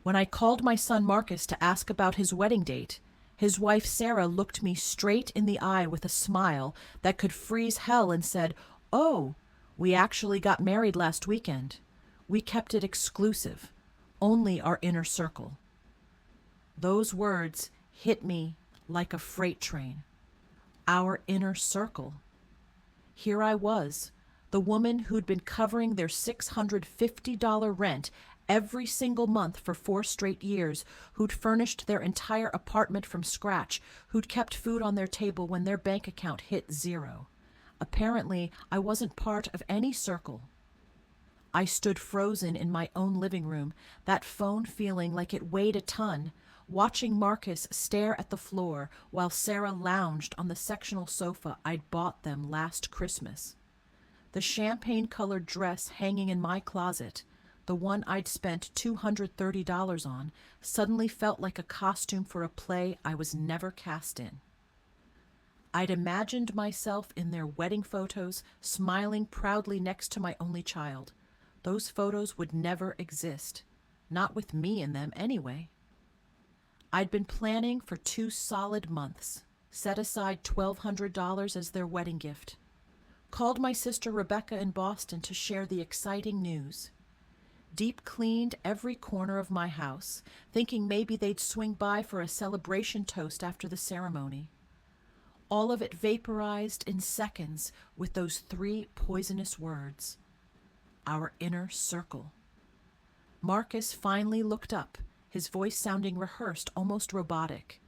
When I called my son Marcus to ask about his wedding date, his wife Sarah looked me straight in the eye with a smile that could freeze hell and said, "Oh, we actually got married last weekend. We kept it exclusive, only our inner circle." Those words hit me like a freight train. Our inner circle. Here I was, the woman who'd been covering their $650 rent every single month for 4 straight years, who'd furnished their entire apartment from scratch, who'd kept food on their table when their bank account hit zero. Apparently, I wasn't part of any circle. I stood frozen in my own living room, that phone feeling like it weighed a ton, watching Marcus stare at the floor while Sarah lounged on the sectional sofa I'd bought them last Christmas. The champagne-colored dress hanging in my closet, the one I'd spent $230 on, suddenly felt like a costume for a play I was never cast in. I'd imagined myself in their wedding photos, smiling proudly next to my only child. Those photos would never exist, not with me in them anyway. I'd been planning for 2 solid months, set aside $1,200 as their wedding gift. Called my sister Rebecca in Boston to share the exciting news. Deep cleaned every corner of my house, thinking maybe they'd swing by for a celebration toast after the ceremony. All of it vaporized in seconds with those 3 poisonous words. Our inner circle. Marcus finally looked up, his voice sounding rehearsed, almost robotic.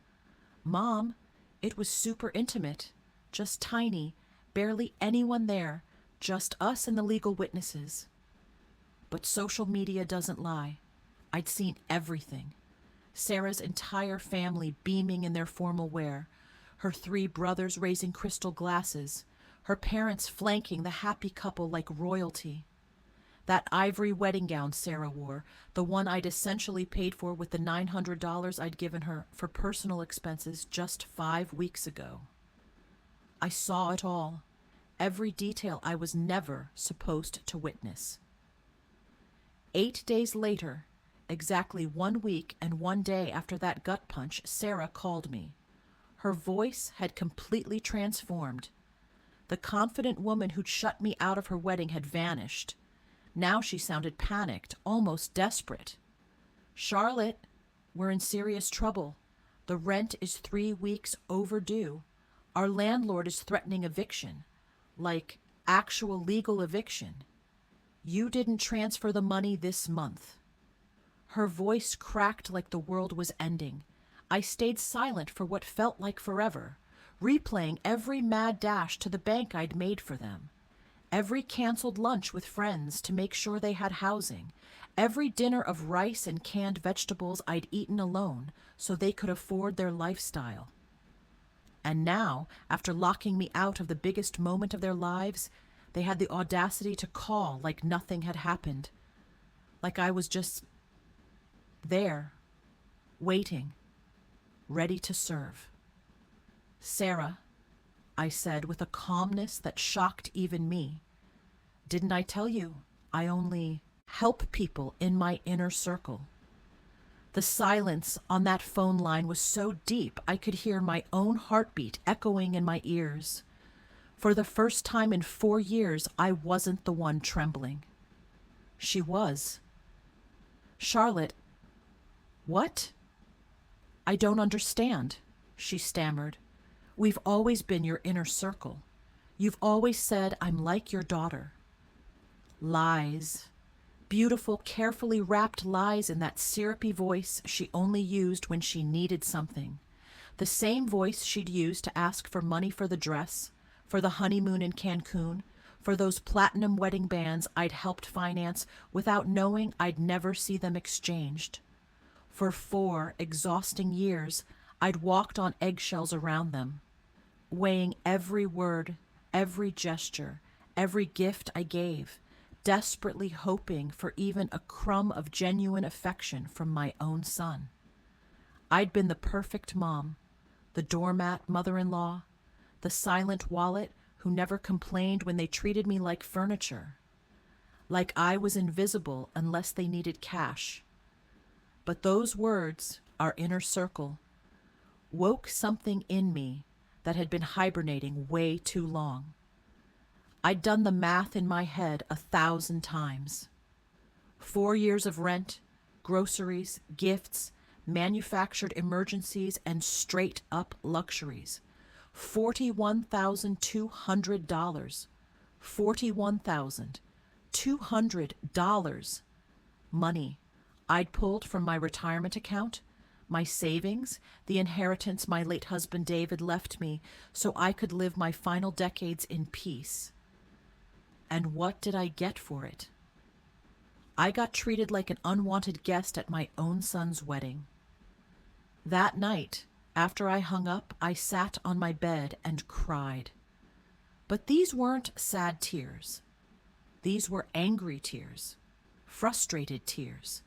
"Mom, it was super intimate, just tiny, barely anyone there, just us and the legal witnesses." But social media doesn't lie. I'd seen everything. Sarah's entire family beaming in their formal wear, her 3 brothers raising crystal glasses, her parents flanking the happy couple like royalty. That ivory wedding gown Sarah wore, the one I'd essentially paid for with the $900 I'd given her for personal expenses just 5 weeks ago. I saw it all, every detail I was never supposed to witness. 8 days later, exactly 1 week and 1 day after that gut punch, Sarah called me. Her voice had completely transformed. The confident woman who'd shut me out of her wedding had vanished. Now she sounded panicked, almost desperate. "Charlotte, we're in serious trouble. The rent is 3 weeks overdue. Our landlord is threatening eviction, like actual legal eviction. You didn't transfer the money this month." Her voice cracked like the world was ending. I stayed silent for what felt like forever, replaying every mad dash to the bank I'd made for them. Every canceled lunch with friends to make sure they had housing. Every dinner of rice and canned vegetables I'd eaten alone so they could afford their lifestyle. And now, after locking me out of the biggest moment of their lives, they had the audacity to call like nothing had happened. Like I was just there, waiting, ready to serve. "Sarah," I said with a calmness that shocked even me, "didn't I tell you I only help people in my inner circle?" The silence on that phone line was so deep I could hear my own heartbeat echoing in my ears. For the first time in 4 years, I wasn't the one trembling. She was. "Charlotte, what?" "I don't understand," she stammered. "We've always been your inner circle. You've always said I'm like your daughter." Lies. Beautiful, carefully wrapped lies in that syrupy voice she only used when she needed something. The same voice she'd used to ask for money for the dress, for the honeymoon in Cancun, for those platinum wedding bands I'd helped finance without knowing I'd never see them exchanged. For 4 exhausting years, I'd walked on eggshells around them, weighing every word, every gesture, every gift I gave, desperately hoping for even a crumb of genuine affection from my own son. I'd been the perfect mom, the doormat mother-in-law, the silent wallet who never complained when they treated me like furniture, like I was invisible unless they needed cash. But those words, our inner circle, woke something in me that had been hibernating way too long. I'd done the math in my head 1,000 times. 4 years of rent, groceries, gifts, manufactured emergencies, and straight up luxuries. $41,200. $41,200. Money I'd pulled from my retirement account, my savings, the inheritance my late husband David left me so I could live my final decades in peace. And what did I get for it? I got treated like an unwanted guest at my own son's wedding. That night, after I hung up, I sat on my bed and cried. But these weren't sad tears. These were angry tears, frustrated tears.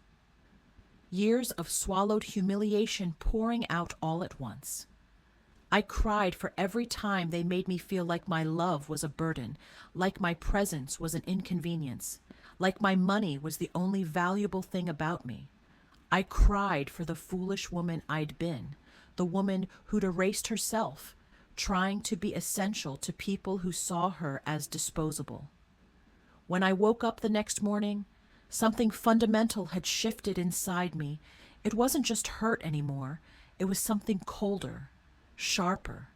Years of swallowed humiliation pouring out all at once. I cried for every time they made me feel like my love was a burden, like my presence was an inconvenience, like my money was the only valuable thing about me. I cried for the foolish woman I'd been, the woman who'd erased herself, trying to be essential to people who saw her as disposable. When I woke up the next morning, something fundamental had shifted inside me. It wasn't just hurt anymore. It was something colder, sharper.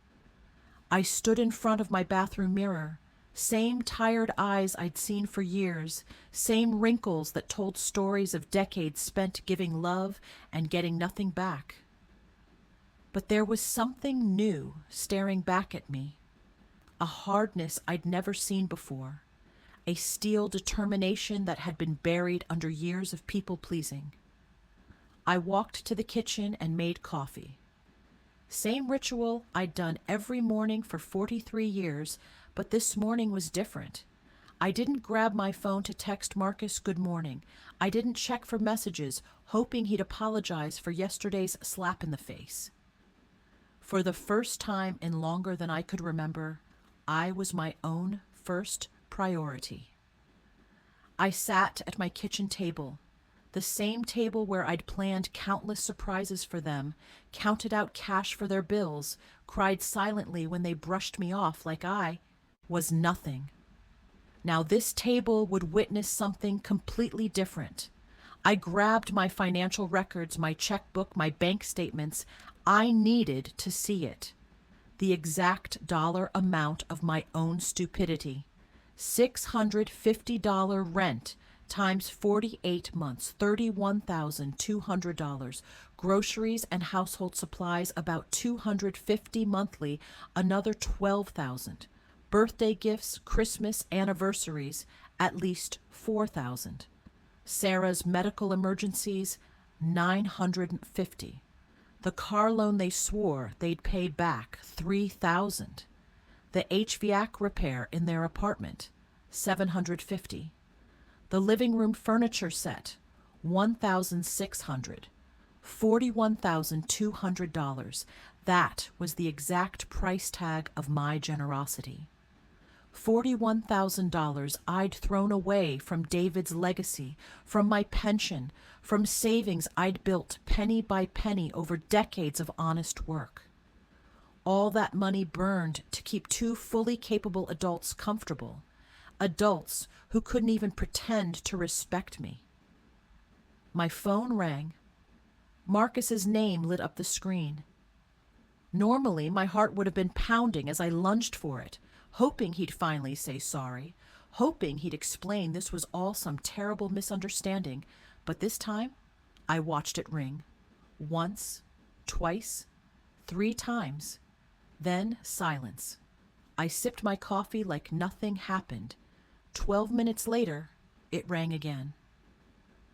I stood in front of my bathroom mirror, same tired eyes I'd seen for years, same wrinkles that told stories of decades spent giving love and getting nothing back. But there was something new staring back at me, a hardness I'd never seen before, a steel determination that had been buried under years of people-pleasing. I walked to the kitchen and made coffee. Same ritual I'd done every morning for 43 years, but this morning was different. I didn't grab my phone to text Marcus good morning. I didn't check for messages, hoping he'd apologize for yesterday's slap in the face. For the first time in longer than I could remember, I was my own first priority. I sat at my kitchen table, the same table where I'd planned countless surprises for them, counted out cash for their bills, cried silently when they brushed me off like I was nothing. Now this table would witness something completely different. I grabbed my financial records, my checkbook, my bank statements. I needed to see it. The exact dollar amount of my own stupidity. $650 rent times 48 months, $31,200. Groceries and household supplies about $250 monthly, another $12,000. Birthday gifts, Christmas, anniversaries, at least $4,000. Sarah's medical emergencies, $950. The car loan they swore they'd pay back, $3,000. The HVAC repair in their apartment, $750. The living room furniture set, $1,600. $41,200. That was the exact price tag of my generosity. $41,000 I'd thrown away from David's legacy, from my pension, from savings I'd built penny by penny over decades of honest work. All that money burned to keep two fully capable adults comfortable, adults who couldn't even pretend to respect me. My phone rang. Marcus's name lit up the screen. Normally, my heart would have been pounding as I lunged for it, hoping he'd finally say sorry, hoping he'd explain this was all some terrible misunderstanding, but this time, I watched it ring. Once, twice, 3 times. Then silence. I sipped my coffee like nothing happened. 12 minutes later, it rang again.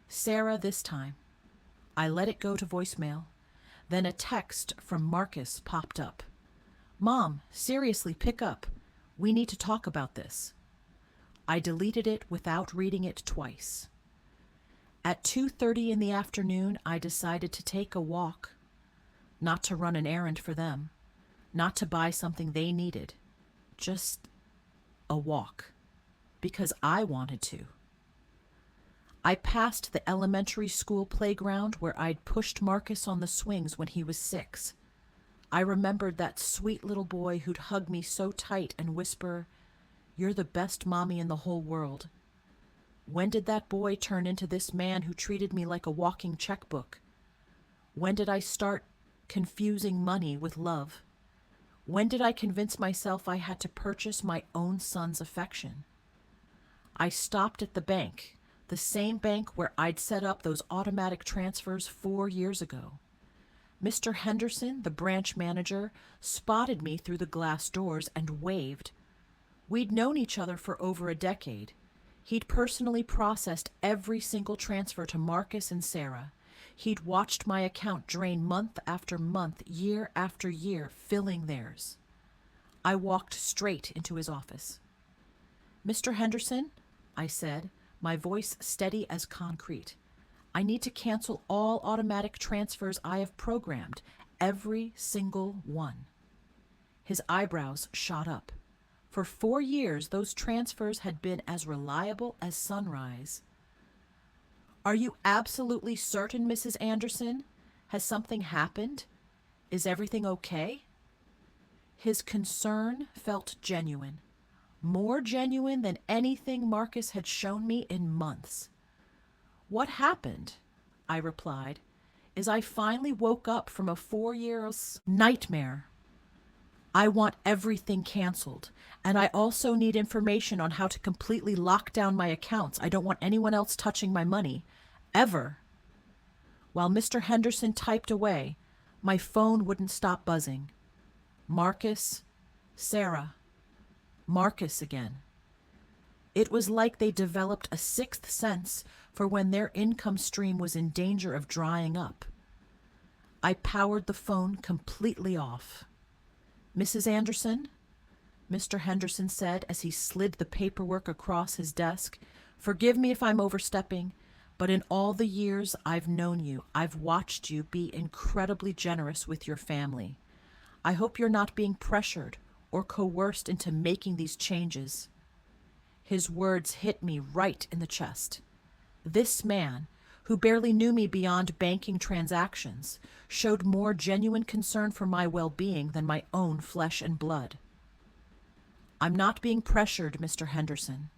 Sarah this time. I let it go to voicemail. Then a text from Marcus popped up. "Mom, seriously, pick up. We need to talk about this." I deleted it without reading it twice. At 2:30 in the afternoon, I decided to take a walk. Not to run an errand for them. Not to buy something they needed. Just a walk. Because I wanted to. I passed the elementary school playground where I'd pushed Marcus on the swings when he was 6. I remembered that sweet little boy who'd hug me so tight and whisper, "You're the best mommy in the whole world." When did that boy turn into this man who treated me like a walking checkbook? When did I start confusing money with love? When did I convince myself I had to purchase my own son's affection? I stopped at the bank, the same bank where I'd set up those automatic transfers 4 years ago. Mr. Henderson, the branch manager, spotted me through the glass doors and waved. We'd known each other for over a decade. He'd personally processed every single transfer to Marcus and Sarah. He'd watched my account drain month after month, year after year, filling theirs. I walked straight into his office. "Mr. Henderson," I said, my voice steady as concrete, "I need to cancel all automatic transfers I have programmed, every single one." His eyebrows shot up. For 4 years, those transfers had been as reliable as sunrise. "Are you absolutely certain, Mrs. Anderson? Has something happened? Is everything okay?" His concern felt genuine, more genuine than anything Marcus had shown me in months. "What happened?" I replied, as I finally woke up from a 4-year nightmare. "I want everything canceled, and I also need information on how to completely lock down my accounts. I don't want anyone else touching my money, ever." While Mr. Henderson typed away, my phone wouldn't stop buzzing. Marcus, Sarah, Marcus again. It was like they developed a sixth sense for when their income stream was in danger of drying up. I powered the phone completely off. "Mrs. Anderson," Mr. Henderson said as he slid the paperwork across his desk, "forgive me if I'm overstepping, but in all the years I've known you, I've watched you be incredibly generous with your family. I hope you're not being pressured or coerced into making these changes." His words hit me right in the chest. This man, who barely knew me beyond banking transactions, showed more genuine concern for my well-being than my own flesh and blood. "I'm not being pressured, Mr. Henderson.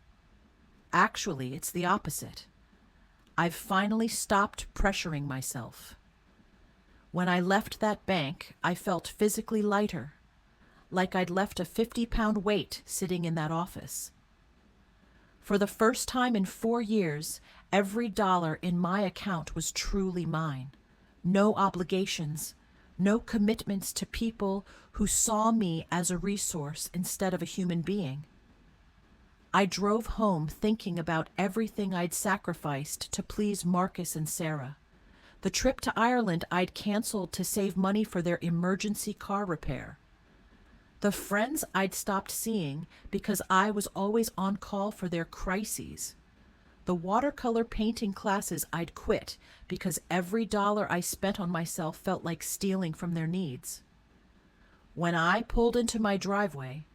Actually, it's the opposite. I've finally stopped pressuring myself. When I left that bank, I felt physically lighter, like I'd left a 50-pound weight sitting in that office. For the first time in 4 years, every dollar in my account was truly mine. No obligations, no commitments to people who saw me as a resource instead of a human being. I drove home thinking about everything I'd sacrificed to please Marcus and Sarah. The trip to Ireland I'd canceled to save money for their emergency car repair. The friends I'd stopped seeing because I was always on call for their crises. The watercolor painting classes I'd quit because every dollar I spent on myself felt like stealing from their needs. When I pulled into my driveway,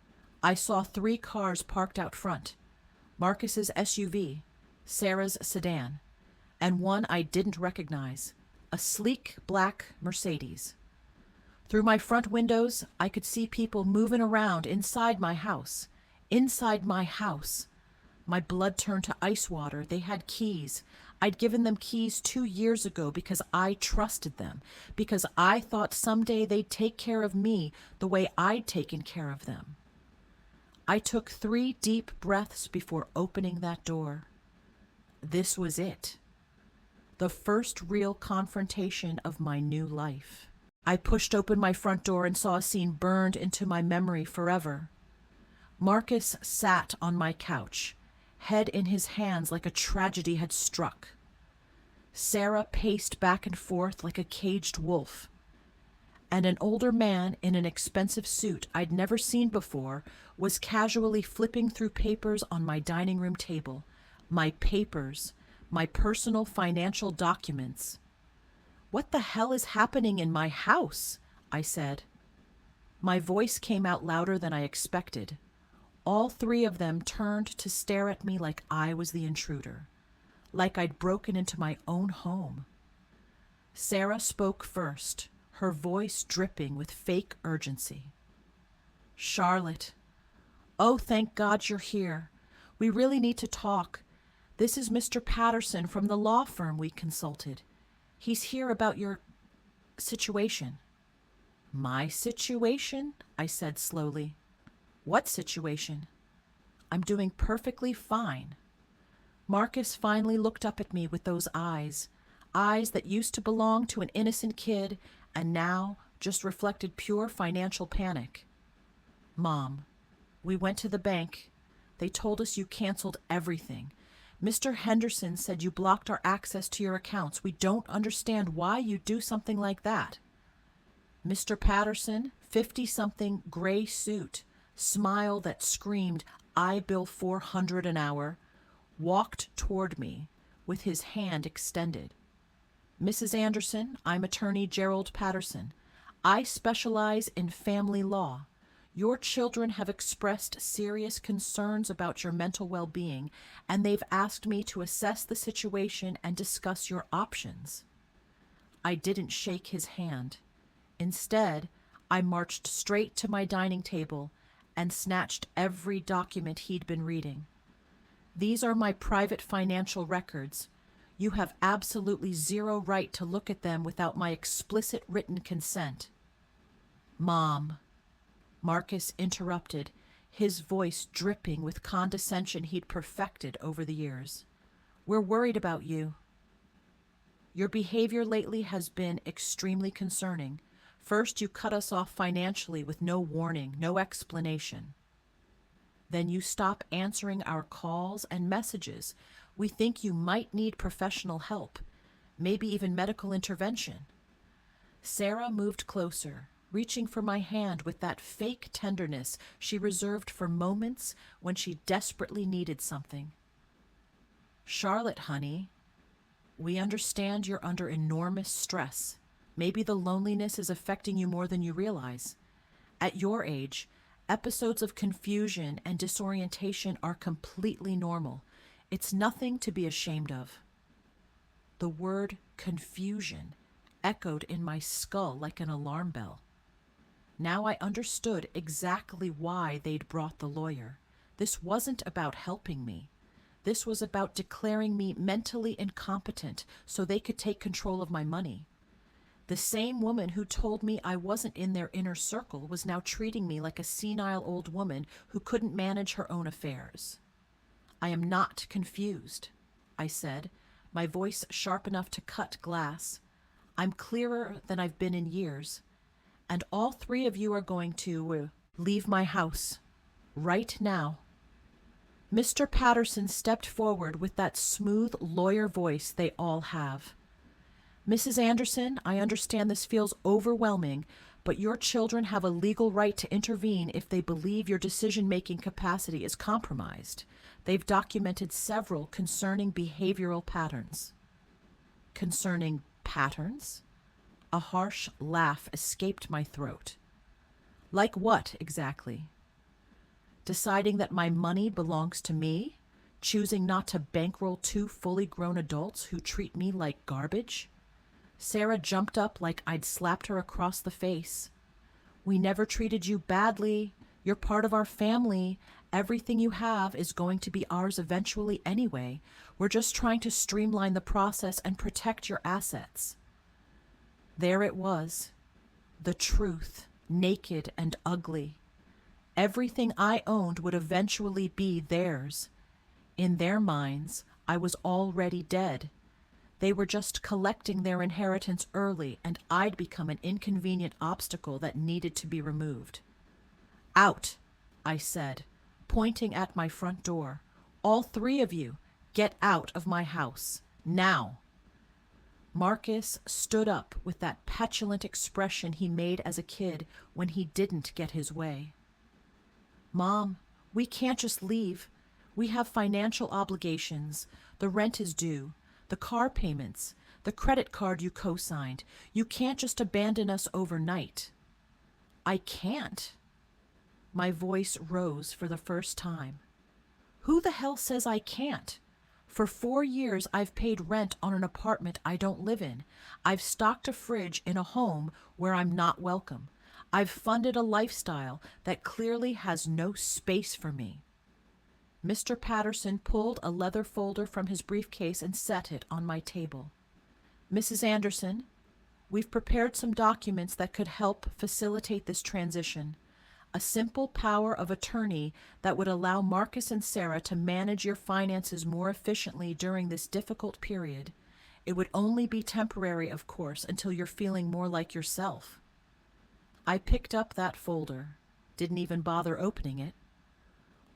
I saw 3 cars parked out front: Marcus's SUV, Sarah's sedan, and one I didn't recognize, a sleek black Mercedes. Through my front windows, I could see people moving around inside my house. Inside my house. My blood turned to ice water. They had keys. I'd given them keys 2 years ago because I trusted them, because I thought someday they'd take care of me the way I'd taken care of them. I took 3 deep breaths before opening that door. This was it. The first real confrontation of my new life. I pushed open my front door and saw a scene burned into my memory forever. Marcus sat on my couch, head in his hands like a tragedy had struck. Sarah paced back and forth like a caged wolf. And an older man in an expensive suit I'd never seen before was casually flipping through papers on my dining room table. My papers, my personal financial documents. "What the hell is happening in my house?" I said. My voice came out louder than I expected. All 3 of them turned to stare at me like I was the intruder. like I'd broken into my own home. Sarah spoke first, her voice dripping with fake urgency. "Charlotte, oh, thank God you're here. We really need to talk. This is Mr. Patterson from the law firm we consulted. He's here about your situation." "My situation?" I said slowly. "What situation?" "I'm doing perfectly fine." Marcus finally looked up at me with those eyes that used to belong to an innocent kid and now just reflected pure financial panic. "Mom, we went to the bank. They told us you canceled everything. Mr. Henderson said you blocked our access to your accounts. We don't understand why you do something like that." Mr. Patterson, 50-something, gray suit, smile that screamed, "I bill $400 an hour," walked toward me with his hand extended. "Mrs. Anderson, I'm attorney Gerald Patterson. I specialize in family law. Your children have expressed serious concerns about your mental well-being, and they've asked me to assess the situation and discuss your options." I didn't shake his hand. Instead, I marched straight to my dining table and snatched every document he'd been reading. "These are my private financial records. You have absolutely zero right to look at them without my explicit written consent." "Mom," Marcus interrupted, his voice dripping with condescension he'd perfected over the years. "We're worried about you. Your behavior lately has been extremely concerning. First, you cut us off financially with no warning, no explanation. Then you stop answering our calls and messages. We think you might need professional help, maybe even medical intervention." Sarah moved closer, reaching for my hand with that fake tenderness she reserved for moments when she desperately needed something. "Charlotte, honey, we understand you're under enormous stress. Maybe the loneliness is affecting you more than you realize. At your age, episodes of confusion and disorientation are completely normal. It's nothing to be ashamed of." The word confusion echoed in my skull like an alarm bell. Now I understood exactly why they'd brought the lawyer. This wasn't about helping me. This was about declaring me mentally incompetent so they could take control of my money. The same woman who told me I wasn't in their inner circle was now treating me like a senile old woman who couldn't manage her own affairs. "I am not confused," I said, my voice sharp enough to cut glass. "I'm clearer than I've been in years. And all three of you are going to leave my house right now." Mr. Patterson stepped forward with that smooth lawyer voice they all have. "Mrs. Anderson, I understand this feels overwhelming, but your children have a legal right to intervene if they believe your decision-making capacity is compromised. They've documented several concerning behavioral patterns." "Concerning patterns?" A harsh laugh escaped my throat. "Like what, exactly?" "Deciding that my money belongs to me? Choosing not to bankroll two fully grown adults who treat me like garbage?" Sarah jumped up like I'd slapped her across the face. "We never treated you badly. You're part of our family. Everything you have is going to be ours eventually anyway. We're just trying to streamline the process and protect your assets." There it was, the truth, naked and ugly. Everything I owned would eventually be theirs. In their minds, I was already dead. They were just collecting their inheritance early, and I'd become an inconvenient obstacle that needed to be removed. "Out," I said, pointing at my front door. "All three of you, get out of my house, now." Marcus stood up with that petulant expression he made as a kid when he didn't get his way. "Mom, we can't just leave. We have financial obligations. The rent is due, the car payments, the credit card you co-signed. You can't just abandon us overnight." "I can't." My voice rose for the first time. "Who the hell says I can't? For 4 years, I've paid rent on an apartment I don't live in. I've stocked a fridge in a home where I'm not welcome. I've funded a lifestyle that clearly has no space for me. Mr. Patterson pulled a leather folder from his briefcase and set it on my table. Mrs. Anderson, we've prepared some documents that could help facilitate this transition. A simple power of attorney that would allow Marcus and Sarah to manage your finances more efficiently during this difficult period. It would only be temporary, of course, until you're feeling more like yourself. I picked up that folder, didn't even bother opening it,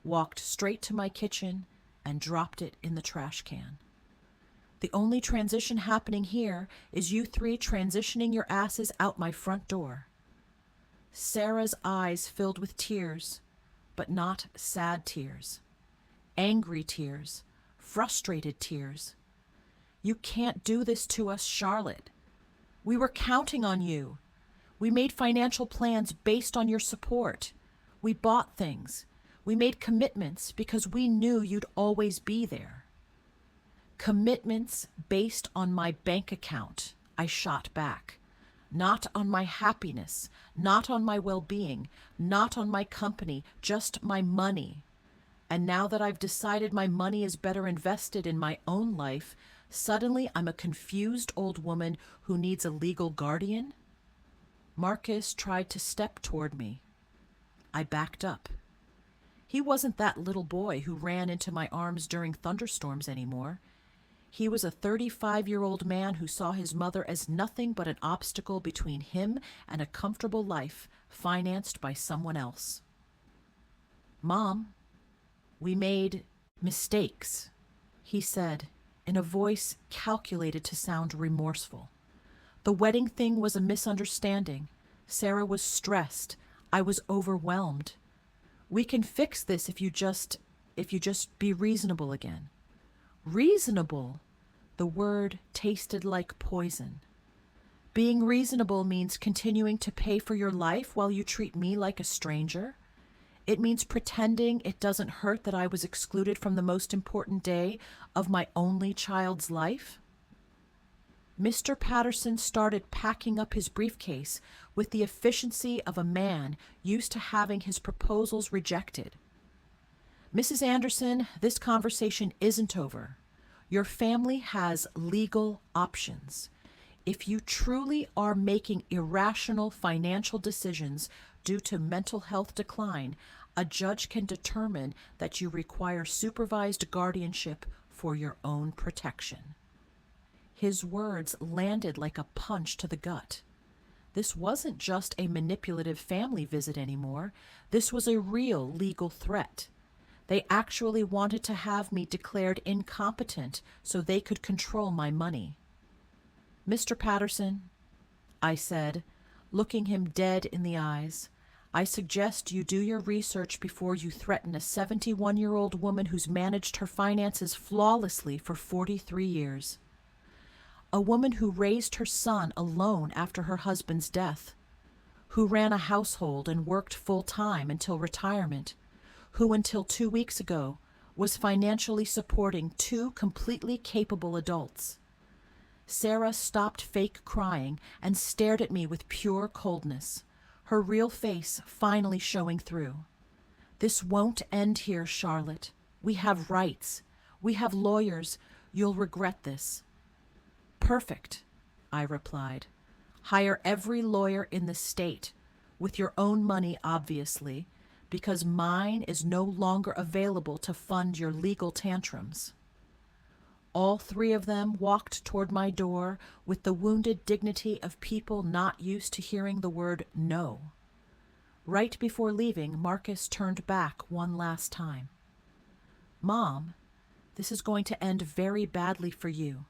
walked straight to my kitchen, and dropped it in the trash can. The only transition happening here is you three transitioning your asses out my front door. Sarah's eyes filled with tears, but not sad tears. Angry tears, frustrated tears. You can't do this to us, Charlotte. We were counting on you. We made financial plans based on your support. We bought things. We made commitments because we knew you'd always be there. Commitments based on my bank account, I shot back. Not on my happiness, not on my well-being, not on my company, just my money. And now that I've decided my money is better invested in my own life, suddenly I'm a confused old woman who needs a legal guardian? Marcus tried to step toward me. I backed up. He wasn't that little boy who ran into my arms during thunderstorms anymore. He was a 35-year-old man who saw his mother as nothing but an obstacle between him and a comfortable life financed by someone else. Mom, we made mistakes, he said in a voice calculated to sound remorseful. The wedding thing was a misunderstanding. Sarah was stressed. I was overwhelmed. We can fix this if you just be reasonable again. Reasonable. The word tasted like poison. Being reasonable means continuing to pay for your life while you treat me like a stranger. It means pretending it doesn't hurt that I was excluded from the most important day of my only child's life. Mr. Patterson started packing up his briefcase with the efficiency of a man used to having his proposals rejected. Mrs. Anderson, this conversation isn't over. Your family has legal options. If you truly are making irrational financial decisions due to mental health decline, a judge can determine that you require supervised guardianship for your own protection. His words landed like a punch to the gut. This wasn't just a manipulative family visit anymore. This was a real legal threat. They actually wanted to have me declared incompetent so they could control my money. Mr. Patterson, I said, looking him dead in the eyes, I suggest you do your research before you threaten a 71-year-old woman who's managed her finances flawlessly for 43 years. A woman who raised her son alone after her husband's death, who ran a household and worked full-time until retirement, who until 2 weeks ago was financially supporting 2 completely capable adults. Sarah stopped fake crying and stared at me with pure coldness, her real face finally showing through. This won't end here, Charlotte. We have rights. We have lawyers. You'll regret this. Perfect, I replied. Hire every lawyer in the state, with your own money, obviously, because mine is no longer available to fund your legal tantrums. All 3 of them walked toward my door with the wounded dignity of people not used to hearing the word no. Right before leaving, Marcus turned back one last time. Mom, this is going to end very badly for you.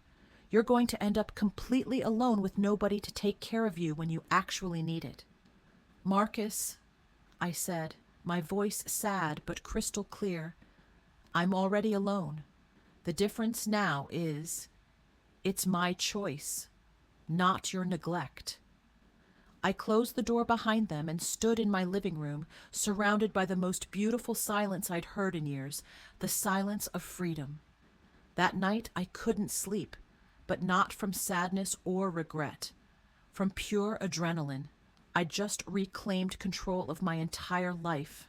You're going to end up completely alone with nobody to take care of you when you actually need it. Marcus, I said, my voice sad but crystal clear, I'm already alone. The difference now is, it's my choice, not your neglect. I closed the door behind them and stood in my living room, surrounded by the most beautiful silence I'd heard in years, the silence of freedom. That night I couldn't sleep, but not from sadness or regret. From pure adrenaline. I just reclaimed control of my entire life.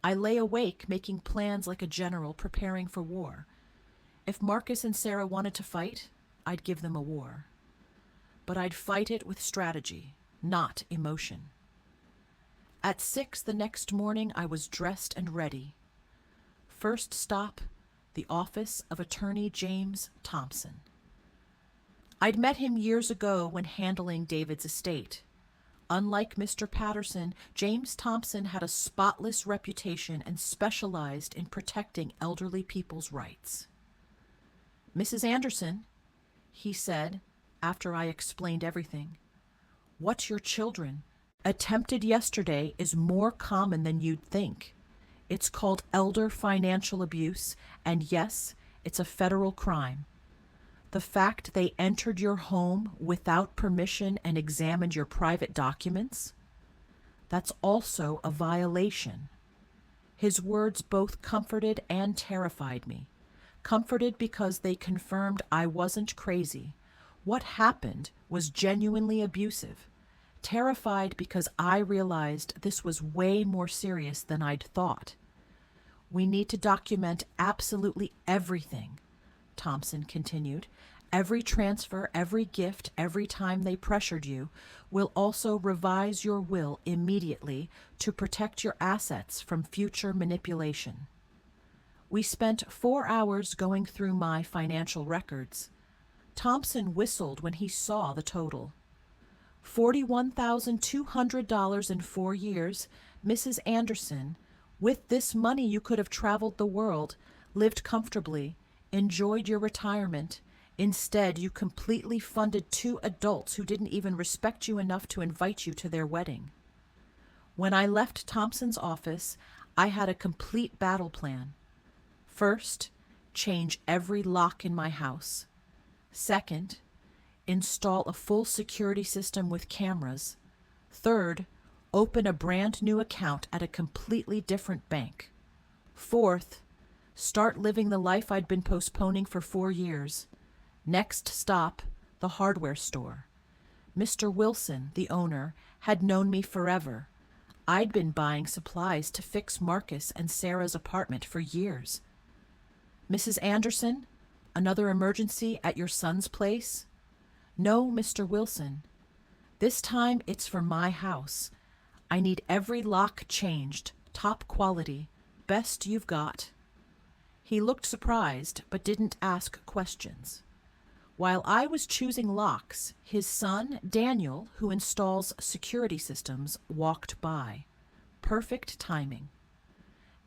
I lay awake making plans like a general preparing for war. If Marcus and Sarah wanted to fight, I'd give them a war. But I'd fight it with strategy, not emotion. At 6 the next morning, I was dressed and ready. First stop, the office of Attorney James Thompson. I'd met him years ago when handling David's estate. Unlike Mr. Patterson, James Thompson had a spotless reputation and specialized in protecting elderly people's rights. "Mrs. Anderson," he said, after I explained everything, "what your children attempted yesterday is more common than you'd think. It's called elder financial abuse, and yes, it's a federal crime. The fact they entered your home without permission and examined your private documents, that's also a violation." His words both comforted and terrified me. Comforted because they confirmed I wasn't crazy. What happened was genuinely abusive. Terrified because I realized this was way more serious than I'd thought. "We need to document absolutely everything," Thompson continued. "Every transfer, every gift, every time they pressured you. We'll also revise your will immediately to protect your assets from future manipulation." We spent 4 hours going through my financial records. Thompson whistled when he saw the total. $41,200 in 4 years. Mrs. Anderson, with this money you could have traveled the world, lived comfortably, enjoyed your retirement. Instead, you completely funded 2 adults who didn't even respect you enough to invite you to their wedding. When I left Thompson's office, I had a complete battle plan. First, change every lock in my house. Second, install a full security system with cameras. Third, open a brand new account at a completely different bank. Fourth, start living the life I'd been postponing for 4 years. Next stop, the hardware store. Mr. Wilson, the owner, had known me forever. I'd been buying supplies to fix Marcus and Sarah's apartment for years. "Mrs. Anderson, another emergency at your son's place?" "No, Mr. Wilson. This time it's for my house. I need every lock changed, top quality, best you've got." He looked surprised, but didn't ask questions. While I was choosing locks, his son, Daniel, who installs security systems, walked by. Perfect timing.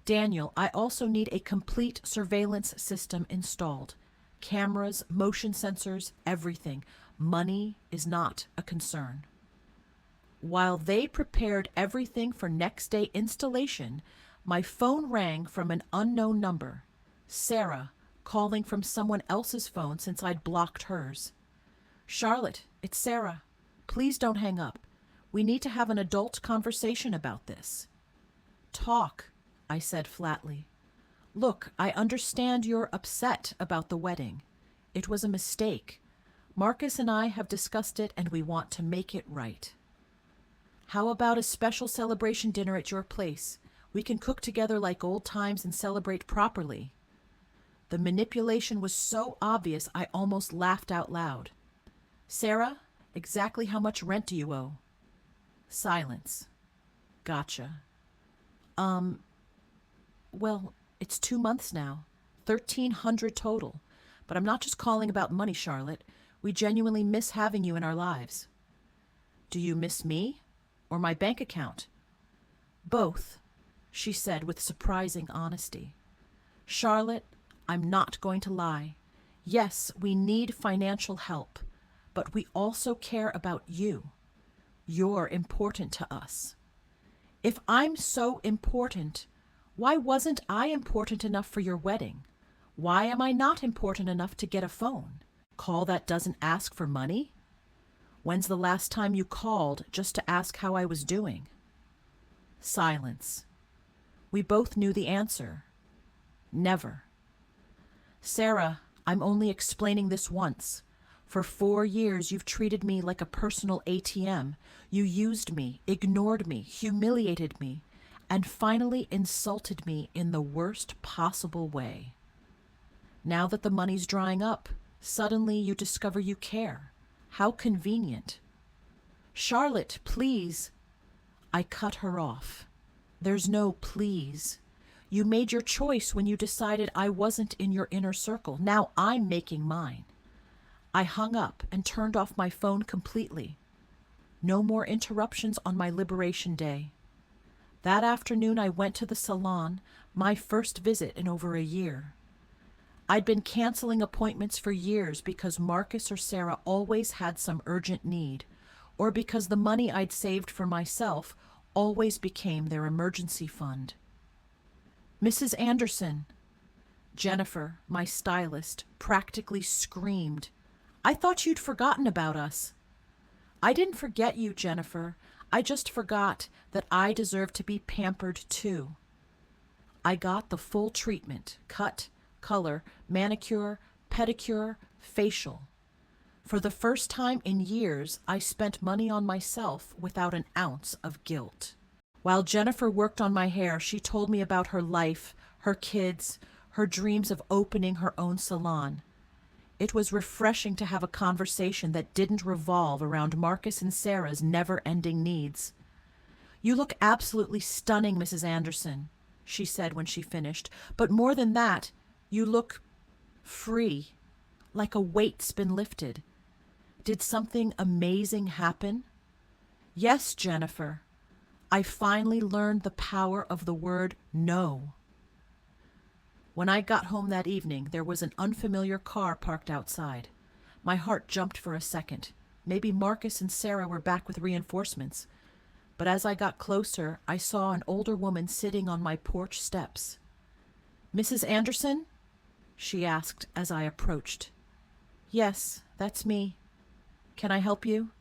"Daniel, I also need a complete surveillance system installed. Cameras, motion sensors, everything. Money is not a concern." While they prepared everything for next day installation, my phone rang from an unknown number. Sarah, calling from someone else's phone since I'd blocked hers. "Charlotte, it's Sarah. Please don't hang up. We need to have an adult conversation about this." "Talk," I said flatly. "Look, I understand you're upset about the wedding. It was a mistake. Marcus and I have discussed it and we want to make it right. How about a special celebration dinner at your place? We can cook together like old times and celebrate properly." The manipulation was so obvious I almost laughed out loud. "Sarah, exactly how much rent do you owe?" Silence. "Gotcha. Well, it's 2 months now. 1,300 total. But I'm not just calling about money, Charlotte. We genuinely miss having you in our lives." "Do you miss me or my bank account?" "Both," she said with surprising honesty. "Charlotte, I'm not going to lie. Yes, we need financial help, but we also care about you. You're important to us. If I'm so important, why wasn't I important enough for your wedding? Why am I not important enough to get a phone? Call that doesn't ask for money? When's the last time you called just to ask how I was doing?" Silence. We both knew the answer. Never. Sarah, I'm only explaining this once. For 4 years, you've treated me like a personal ATM. You used me, ignored me, humiliated me, and finally insulted me in the worst possible way. Now that the money's drying up, suddenly you discover you care. How convenient. Charlotte, please. I cut her off. There's no please. You made your choice when you decided I wasn't in your inner circle. Now I'm making mine. I hung up and turned off my phone completely. No more interruptions on my liberation day. That afternoon I went to the salon, my first visit in over a year. I'd been canceling appointments for years because Marcus or Sarah always had some urgent need, or because the money I'd saved for myself always became their emergency fund. Mrs. Anderson, Jennifer, my stylist, practically screamed, "I thought you'd forgotten about us." I didn't forget you, Jennifer. I just forgot that I deserve to be pampered too. I got the full treatment: cut, color, manicure, pedicure, facial. For the first time in years, I spent money on myself without an ounce of guilt. While Jennifer worked on my hair, she told me about her life, her kids, her dreams of opening her own salon. It was refreshing to have a conversation that didn't revolve around Marcus and Sarah's never-ending needs. "You look absolutely stunning, Mrs. Anderson," she said when she finished. "But more than that, you look free, like a weight's been lifted. Did something amazing happen?" "Yes, Jennifer. I finally learned the power of the word no." When I got home that evening, there was an unfamiliar car parked outside. My heart jumped for a second. Maybe Marcus and Sarah were back with reinforcements. But as I got closer, I saw an older woman sitting on my porch steps. "Mrs. Anderson?" she asked as I approached. "Yes, that's me. Can I help you?"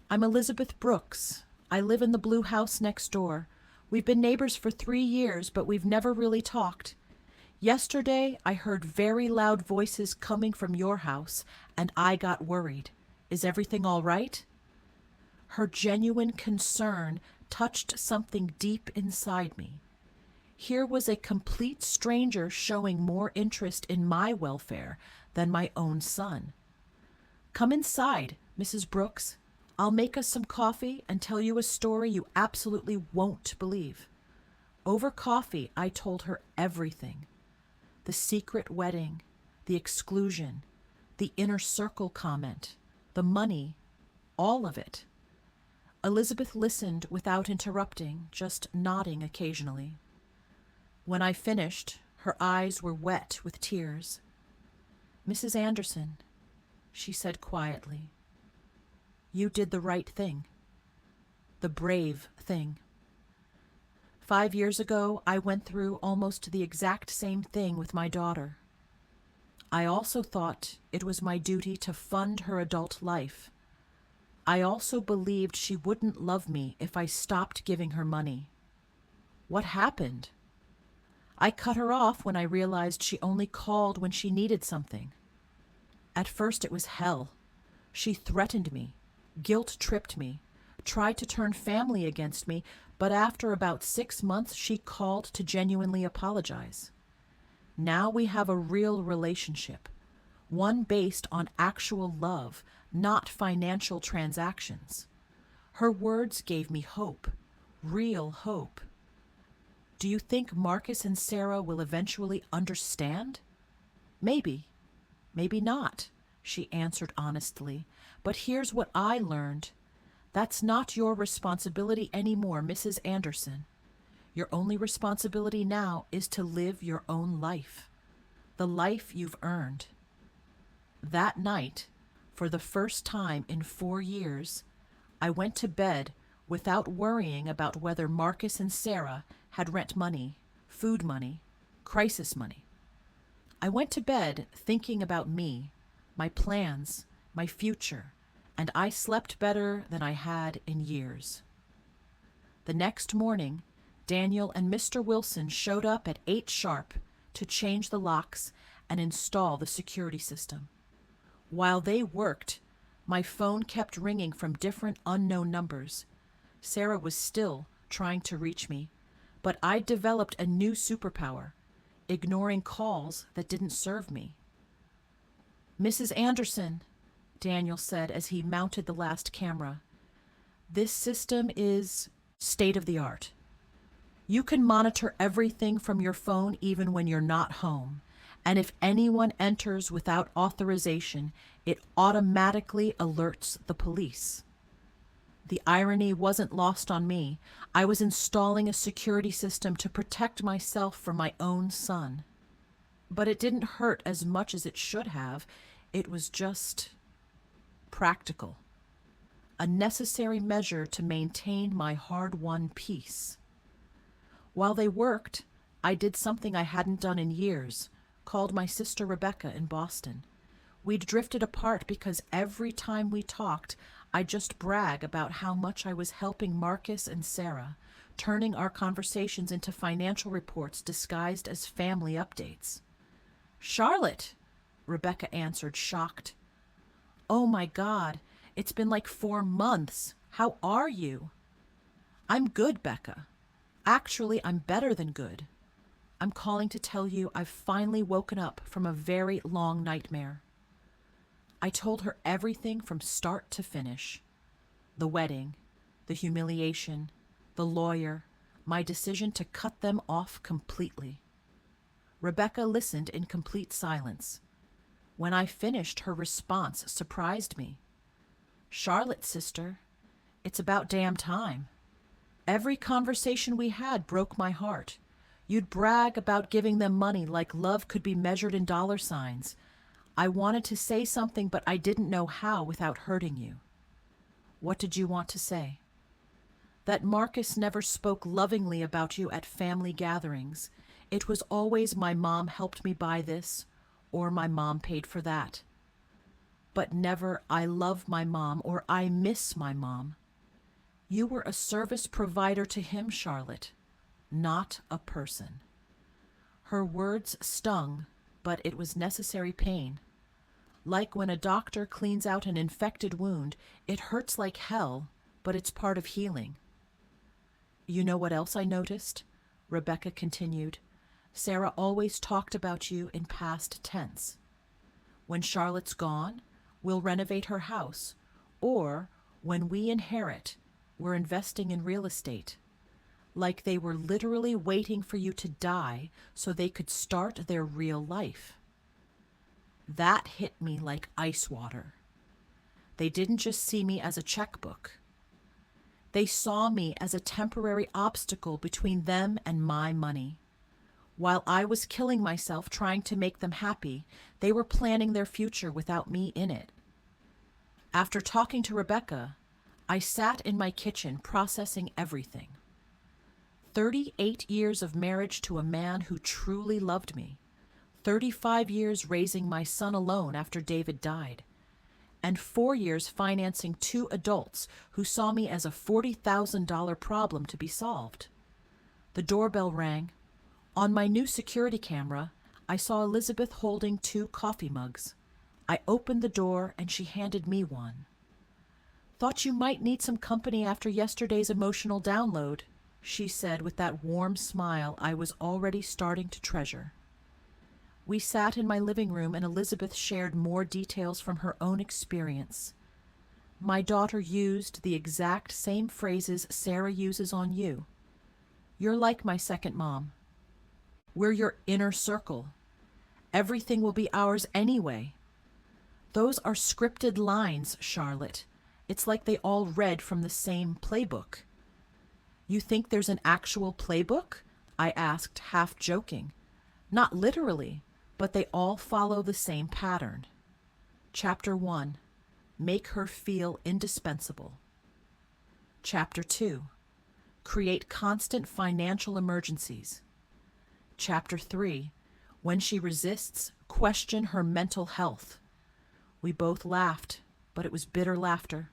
"I'm Elizabeth Brooks. I live in the blue house next door. We've been neighbors for 3 years, but we've never really talked. Yesterday, I heard very loud voices coming from your house, and I got worried. Is everything all right?" Her genuine concern touched something deep inside me. Here was a complete stranger showing more interest in my welfare than my own son. "Come inside, Mrs. Brooks. I'll make us some coffee and tell you a story you absolutely won't believe." Over coffee, I told her everything. The secret wedding, the exclusion, the inner circle comment, the money, all of it. Elizabeth listened without interrupting, just nodding occasionally. When I finished, her eyes were wet with tears. "Mrs. Anderson," she said quietly, "you did the right thing, the brave thing. 5 years ago, I went through almost the exact same thing with my daughter. I also thought it was my duty to fund her adult life. I also believed she wouldn't love me if I stopped giving her money. What happened? I cut her off when I realized she only called when she needed something. At first it was hell. She threatened me, guilt-tripped me, tried to turn family against me, but after about 6 months, she called to genuinely apologize. Now we have a real relationship, one based on actual love, not financial transactions. Her words gave me hope, real hope. Do you think Marcus and Sarah will eventually understand? Maybe, maybe not, she answered honestly. But here's what I learned. That's not your responsibility anymore, Mrs. Anderson. Your only responsibility now is to live your own life, the life you've earned. That night, for the first time in 4 years, I went to bed without worrying about whether Marcus and Sarah had rent money, food money, crisis money. I went to bed thinking about me, my plans, my future, and I slept better than I had in years. The next morning, Daniel and Mr. Wilson showed up at 8 sharp to change the locks and install the security system. While they worked, my phone kept ringing from different unknown numbers. Sarah was still trying to reach me, but I developed a new superpower, ignoring calls that didn't serve me. "Mrs. Anderson," Daniel said as he mounted the last camera, "this system is state of the art. You can monitor everything from your phone even when you're not home. And if anyone enters without authorization, it automatically alerts the police." The irony wasn't lost on me. I was installing a security system to protect myself from my own son. But it didn't hurt as much as it should have. It was just practical. A necessary measure to maintain my hard-won peace. While they worked, I did something I hadn't done in years. Called my sister Rebecca in Boston. We'd drifted apart because every time we talked, I'd just brag about how much I was helping Marcus and Sarah, turning our conversations into financial reports disguised as family updates. "Charlotte," Rebecca answered, shocked. "Oh my God, it's been like 4 months. How are you?" "I'm good, Becca. Actually, I'm better than good. I'm calling to tell you I've finally woken up from a very long nightmare." I told her everything from start to finish. The wedding, the humiliation, the lawyer, my decision to cut them off completely. Rebecca listened in complete silence. When I finished, her response surprised me. "Charlotte, sister, it's about damn time. Every conversation we had broke my heart. You'd brag about giving them money like love could be measured in dollar signs. I wanted to say something, but I didn't know how without hurting you." "What did you want to say?" "That Marcus never spoke lovingly about you at family gatherings. It was always my mom helped me buy this, or my mom paid for that. But never I love my mom or I miss my mom. You were a service provider to him, Charlotte. Not a person." Her words stung, but it was necessary pain. Like when a doctor cleans out an infected wound, it hurts like hell, but it's part of healing. "You know what else I noticed?" Rebecca continued. "Sarah always talked about you in past tense. When Charlotte's gone, we'll renovate her house, or when we inherit, we're investing in real estate. Like they were literally waiting for you to die so they could start their real life." That hit me like ice water. They didn't just see me as a checkbook. They saw me as a temporary obstacle between them and my money. While I was killing myself trying to make them happy, they were planning their future without me in it. After talking to Rebecca, I sat in my kitchen processing everything. 38 years of marriage to a man who truly loved me. 35 years raising my son alone after David died. And 4 years financing 2 adults who saw me as a $40,000 problem to be solved. The doorbell rang. On my new security camera, I saw Elizabeth holding 2 coffee mugs. I opened the door and she handed me one. "Thought you might need some company after yesterday's emotional download," she said with that warm smile I was already starting to treasure. We sat in my living room and Elizabeth shared more details from her own experience. My daughter used the exact same phrases Sarah uses on you. "You're like my second mom. We're your inner circle. Everything will be ours anyway." Those are scripted lines, Charlotte. It's like they all read from the same playbook. "You think there's an actual playbook?" I asked, half joking. "Not literally, but they all follow the same pattern. Chapter 1. Make her feel indispensable. Chapter 2. Create constant financial emergencies. Chapter 3. When she resists, question her mental health. We both laughed, but it was bitter laughter.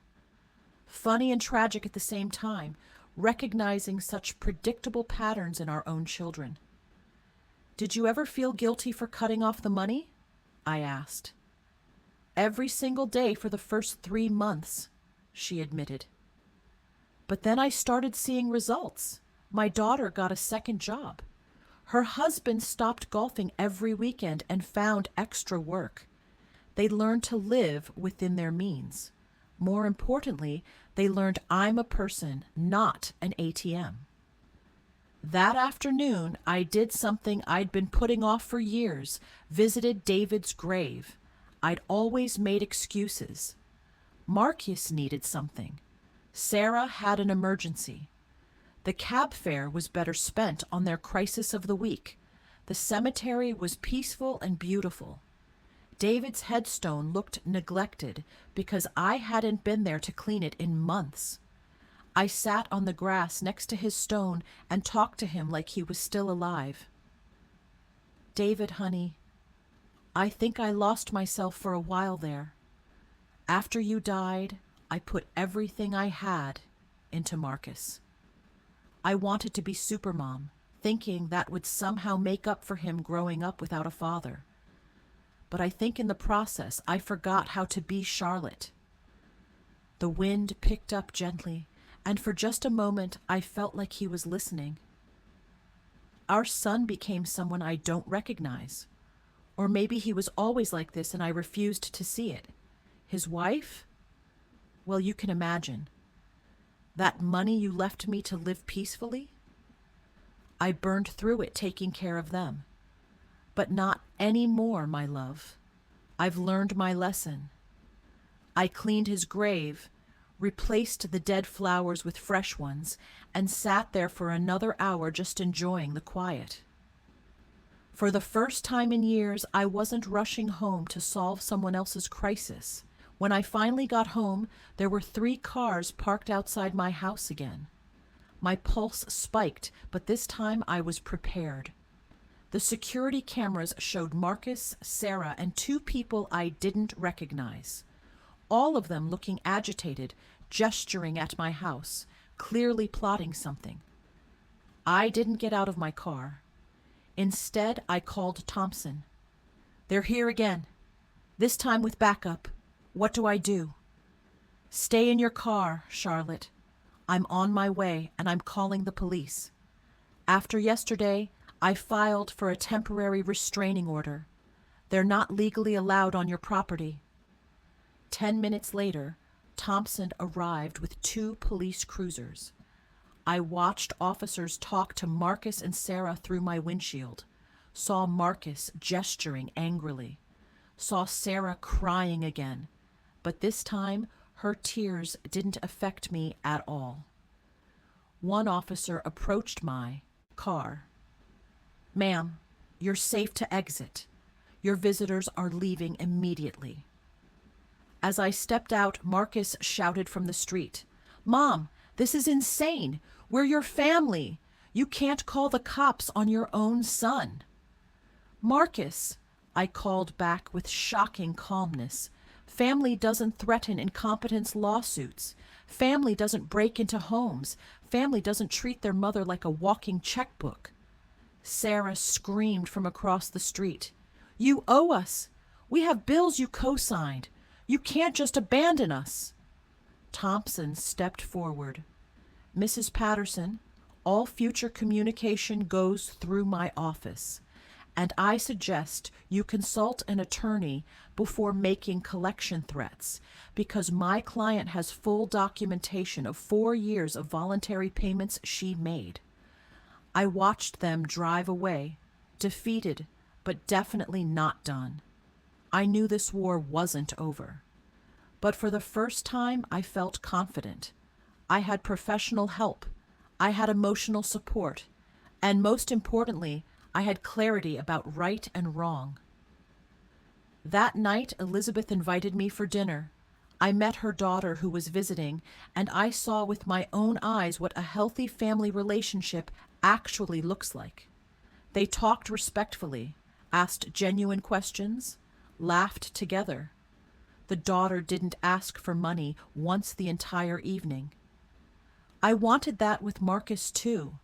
Funny and tragic at the same time, recognizing such predictable patterns in our own children. Did you ever feel guilty for cutting off the money? I asked. Every single day for the first 3 months, she admitted. But then I started seeing results. My daughter got a second job. Her husband stopped golfing every weekend and found extra work. They learned to live within their means. More importantly, they learned I'm a person, not an ATM. That afternoon, I did something I'd been putting off for years, visited David's grave. I'd always made excuses. Marcus needed something. Sarah had an emergency. The cab fare was better spent on their crisis of the week. The cemetery was peaceful and beautiful. David's headstone looked neglected because I hadn't been there to clean it in months. I sat on the grass next to his stone and talked to him like he was still alive. David, honey, I think I lost myself for a while there. After you died, I put everything I had into Marcus. I wanted to be Supermom, thinking that would somehow make up for him growing up without a father. But I think in the process I forgot how to be Charlotte. The wind picked up gently, and for just a moment I felt like he was listening. Our son became someone I don't recognize. Or maybe he was always like this and I refused to see it. His wife? Well, you can imagine. That money you left me to live peacefully? I burned through it taking care of them. But not any more, my love. I've learned my lesson. I cleaned his grave, replaced the dead flowers with fresh ones, and sat there for another hour just enjoying the quiet. For the first time in years, I wasn't rushing home to solve someone else's crisis. When I finally got home, there were 3 cars parked outside my house again. My pulse spiked, but this time I was prepared. The security cameras showed Marcus, Sarah, and 2 people I didn't recognize. All of them looking agitated, gesturing at my house, clearly plotting something. I didn't get out of my car. Instead, I called Thompson. They're here again. This time with backup. What do I do? Stay in your car, Charlotte. I'm on my way, and I'm calling the police. After yesterday, I filed for a temporary restraining order. They're not legally allowed on your property. 10 minutes later, Thompson arrived with 2 police cruisers. I watched officers talk to Marcus and Sarah through my windshield, saw Marcus gesturing angrily, saw Sarah crying again, but this time her tears didn't affect me at all. One officer approached my car. Ma'am, you're safe to exit. Your visitors are leaving immediately. As I stepped out, Marcus shouted from the street, Mom, this is insane. We're your family. You can't call the cops on your own son. Marcus, I called back with shocking calmness. Family doesn't threaten incompetence lawsuits. Family doesn't break into homes. Family doesn't treat their mother like a walking checkbook. Sarah screamed from across the street. You owe us. We have bills you co-signed. You can't just abandon us. Thompson stepped forward. Mrs. Patterson, all future communication goes through my office, and I suggest you consult an attorney before making collection threats, because my client has full documentation of 4 years of voluntary payments she made. I watched them drive away, defeated, but definitely not done. I knew this war wasn't over. But for the first time, I felt confident. I had professional help. I had emotional support. And most importantly, I had clarity about right and wrong. That night, Elizabeth invited me for dinner. I met her daughter who was visiting, and I saw with my own eyes what a healthy family relationship actually looks like. They talked respectfully, asked genuine questions, laughed together. The daughter didn't ask for money once the entire evening. I wanted that with Marcus too,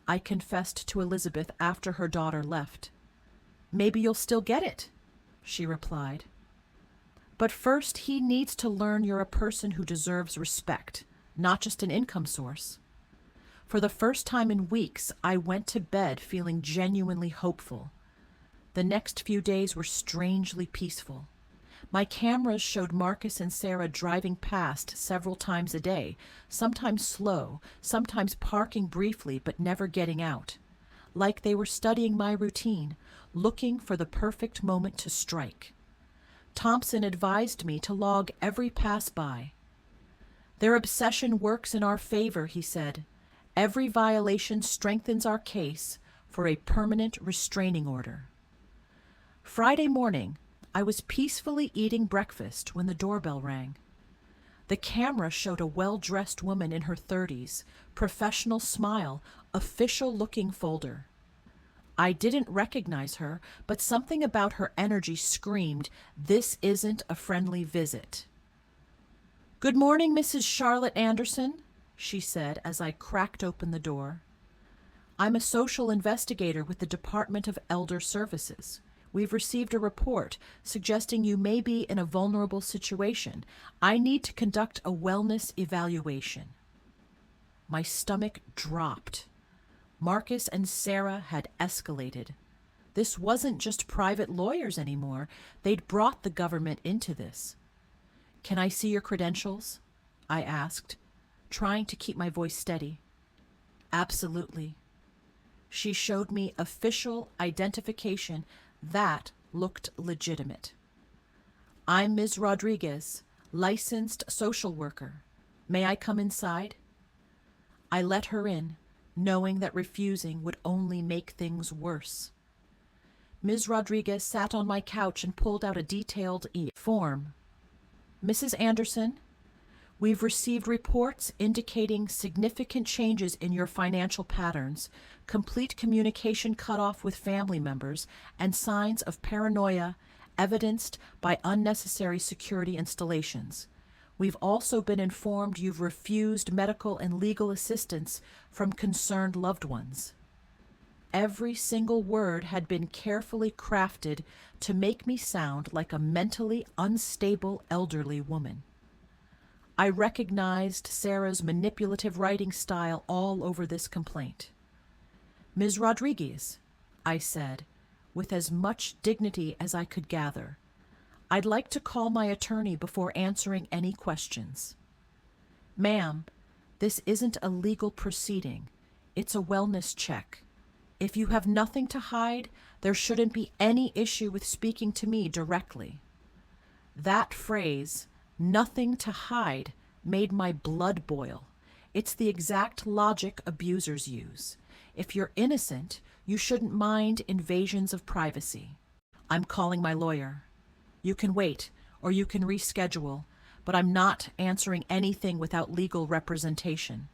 I confessed to Elizabeth after her daughter left. Maybe you'll still get it, she replied. But first, he needs to learn you're a person who deserves respect, not just an income source. For the first time in weeks, I went to bed feeling genuinely hopeful. The next few days were strangely peaceful. My cameras showed Marcus and Sarah driving past several times a day, sometimes slow, sometimes parking briefly but never getting out, like they were studying my routine, looking for the perfect moment to strike. Thompson advised me to log every pass-by. Their obsession works in our favor, he said. Every violation strengthens our case for a permanent restraining order. Friday morning, I was peacefully eating breakfast when the doorbell rang. The camera showed a well-dressed woman in her 30s, professional smile, official-looking folder. I didn't recognize her, but something about her energy screamed, "This isn't a friendly visit." "Good morning, Mrs. Charlotte Anderson," she said as I cracked open the door. "I'm a social investigator with the Department of Elder Services. We've received a report suggesting you may be in a vulnerable situation. I need to conduct a wellness evaluation." My stomach dropped. Marcus and Sarah had escalated. This wasn't just private lawyers anymore. They'd brought the government into this. "Can I see your credentials?" I asked, trying to keep my voice steady. "Absolutely." She showed me official identification that looked legitimate. "I'm Ms. Rodriguez, licensed social worker. May I come inside?" I let her in, knowing that refusing would only make things worse. Ms. Rodriguez sat on my couch and pulled out a detailed form. "Mrs. Anderson, we've received reports indicating significant changes in your financial patterns, complete communication cut off with family members, and signs of paranoia evidenced by unnecessary security installations. We've also been informed you've refused medical and legal assistance from concerned loved ones." Every single word had been carefully crafted to make me sound like a mentally unstable elderly woman. I recognized Sarah's manipulative writing style all over this complaint. "Ms. Rodriguez," I said, with as much dignity as I could gather, "I'd like to call my attorney before answering any questions." "Ma'am, this isn't a legal proceeding. It's a wellness check. If you have nothing to hide, there shouldn't be any issue with speaking to me directly." That phrase, "nothing to hide," made my blood boil. It's the exact logic abusers use. If you're innocent, you shouldn't mind invasions of privacy. "I'm calling my lawyer. You can wait, or you can reschedule, but I'm not answering anything without legal representation."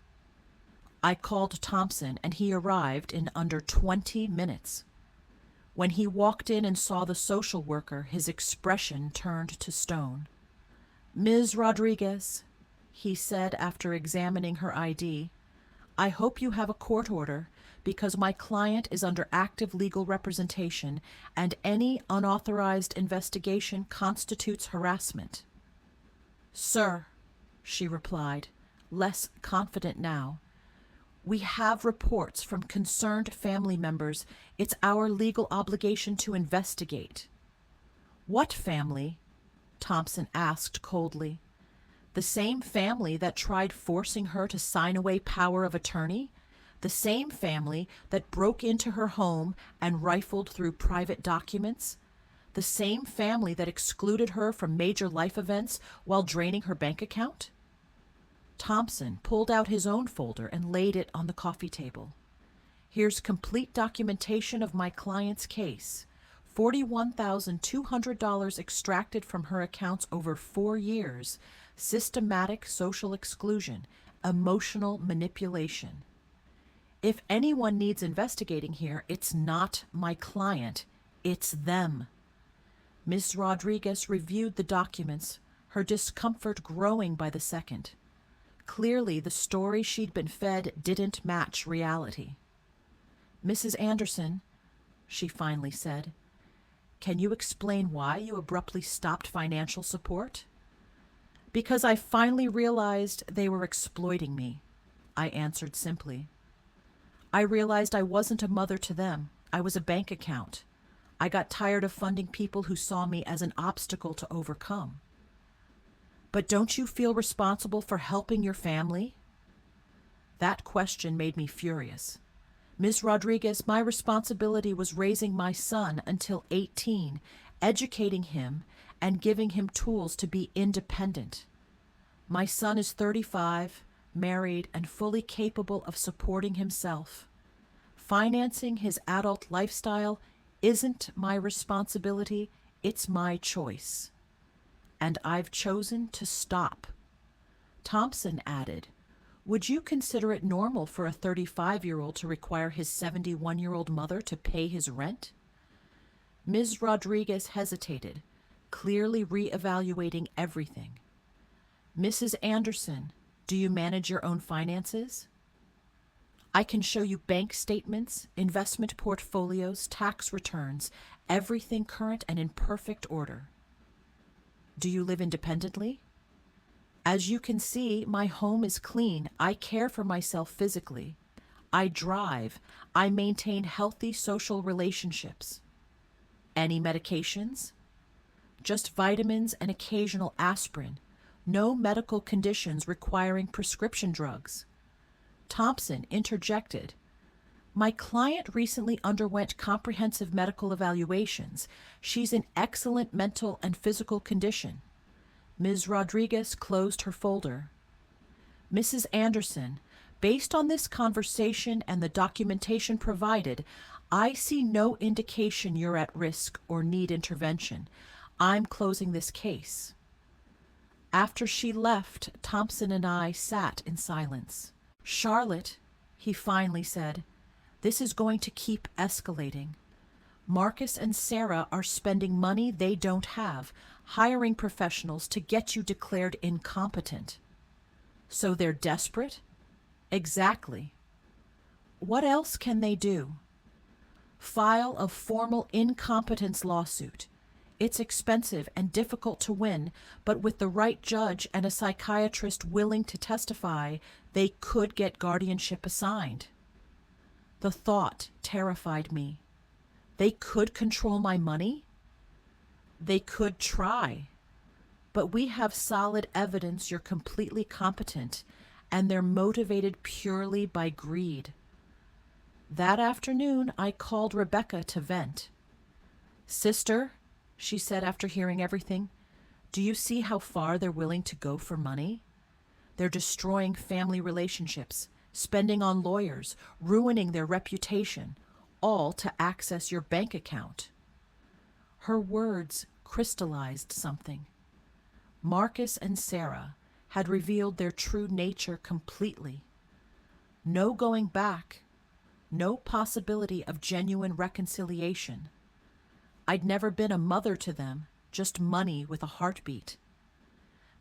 I called Thompson, and he arrived in under 20 minutes. When he walked in and saw the social worker, his expression turned to stone. "Ms. Rodriguez," he said after examining her ID, "I hope you have a court order, because my client is under active legal representation, and any unauthorized investigation constitutes harassment." "Sir," she replied, less confident now, "we have reports from concerned family members. It's our legal obligation to investigate." "What family?" Thompson asked coldly. "The same family that tried forcing her to sign away power of attorney? The same family that broke into her home and rifled through private documents? The same family that excluded her from major life events while draining her bank account?" Thompson pulled out his own folder and laid it on the coffee table. "Here's complete documentation of my client's case. $41,200 extracted from her accounts over 4 years. Systematic social exclusion. Emotional manipulation. If anyone needs investigating here, it's not my client. It's them." Ms. Rodriguez reviewed the documents, her discomfort growing by the second. Clearly, the story she'd been fed didn't match reality. "Mrs. Anderson," she finally said, Can you explain why you abruptly stopped financial support? Because I finally realized they were exploiting me, I answered simply. I realized I wasn't a mother to them. I was a bank account. I got tired of funding people who saw me as an obstacle to overcome. But don't you feel responsible for helping your family? That question made me furious. Ms. Rodriguez, my responsibility was raising my son until 18, educating him, and giving him tools to be independent. My son is 35, married, and fully capable of supporting himself. Financing his adult lifestyle isn't my responsibility, it's my choice. And I've chosen to stop. Thompson added, would you consider it normal for a 35-year-old to require his 71-year-old mother to pay his rent? Ms. Rodriguez hesitated, clearly re-evaluating everything. Mrs. Anderson, do you manage your own finances? I can show you bank statements, investment portfolios, tax returns, everything current and in perfect order. Do you live independently? As you can see, my home is clean. I care for myself physically. I drive. I maintain healthy social relationships. Any medications? Just vitamins and occasional aspirin. No medical conditions requiring prescription drugs. Thompson interjected. My client recently underwent comprehensive medical evaluations. She's in excellent mental and physical condition. Ms. Rodriguez closed her folder. Mrs. Anderson, based on this conversation and the documentation provided, I see no indication you're at risk or need intervention. I'm closing this case. After she left, Thompson and I sat in silence. Charlotte, he finally said, this is going to keep escalating. Marcus and Sarah are spending money they don't have, hiring professionals to get you declared incompetent. So they're desperate? Exactly. What else can they do? File a formal incompetence lawsuit. It's expensive and difficult to win, but with the right judge and a psychiatrist willing to testify, they could get guardianship assigned. The thought terrified me. They could control my money? They could try. But we have solid evidence you're completely competent, and they're motivated purely by greed. That afternoon, I called Rebecca to vent. Sister, she said after hearing everything, do you see how far they're willing to go for money? They're destroying family relationships, spending on lawyers, ruining their reputation, all to access your bank account. Her words crystallized something. Marcus and Sarah had revealed their true nature completely. No going back, no possibility of genuine reconciliation. I'd never been a mother to them, just money with a heartbeat.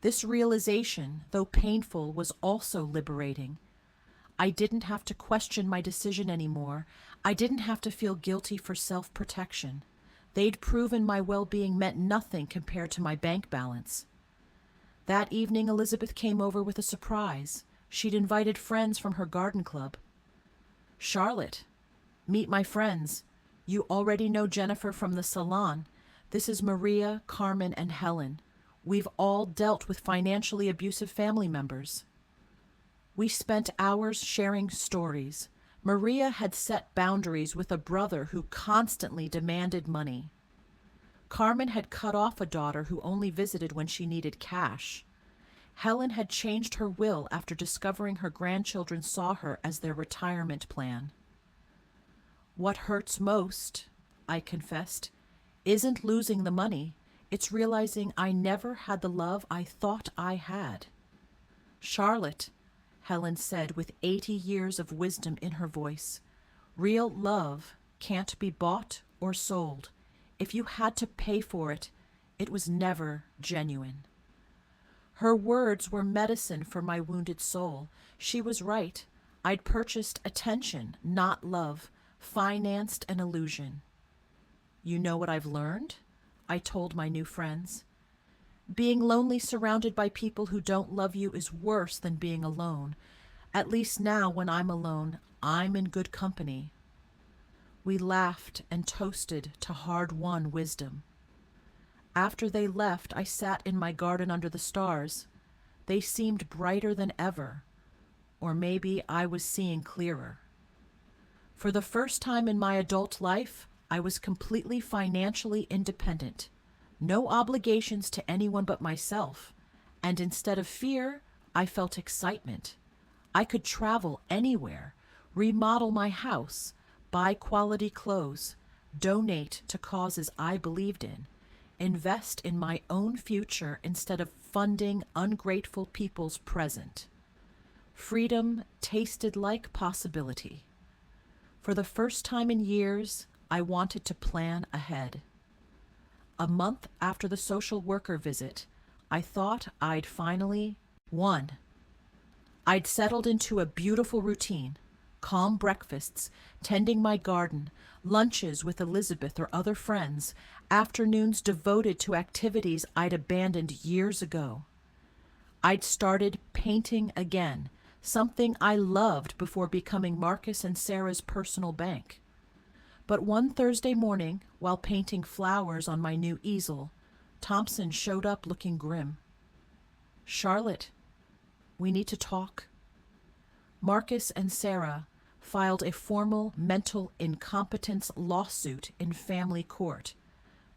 This realization, though painful, was also liberating. I didn't have to question my decision anymore. I didn't have to feel guilty for self-protection. They'd proven my well-being meant nothing compared to my bank balance. That evening, Elizabeth came over with a surprise. She'd invited friends from her garden club. Charlotte, meet my friends. You already know Jennifer from the salon. This is Maria, Carmen, and Helen. We've all dealt with financially abusive family members. We spent hours sharing stories. Maria had set boundaries with a brother who constantly demanded money. Carmen had cut off a daughter who only visited when she needed cash. Helen had changed her will after discovering her grandchildren saw her as their retirement plan. What hurts most, I confessed, isn't losing the money. It's realizing I never had the love I thought I had. Charlotte, Helen said with 80 years of wisdom in her voice, real love can't be bought or sold. If you had to pay for it, it was never genuine. Her words were medicine for my wounded soul. She was right. I'd purchased attention, not love, financed an illusion. You know what I've learned? I told my new friends. Being lonely surrounded by people who don't love you is worse than being alone. At least now, when I'm alone, I'm in good company. We laughed and toasted to hard-won wisdom. After they left, I sat in my garden under the stars. They seemed brighter than ever, or maybe I was seeing clearer. For the first time in my adult life, I was completely financially independent. No obligations to anyone but myself, and instead of fear, I felt excitement. I could travel anywhere, remodel my house, buy quality clothes, donate to causes I believed in, invest in my own future instead of funding ungrateful people's present. Freedom tasted like possibility. For the first time in years, I wanted to plan ahead. A month after the social worker visit, I thought I'd finally won. I'd settled into a beautiful routine, calm breakfasts, tending my garden, lunches with Elizabeth or other friends, afternoons devoted to activities I'd abandoned years ago. I'd started painting again, something I loved before becoming Marcus and Sarah's personal bank. But one Thursday morning, while painting flowers on my new easel, Thompson showed up looking grim. "Charlotte, we need to talk." Marcus and Sarah filed a formal mental incompetence lawsuit in family court.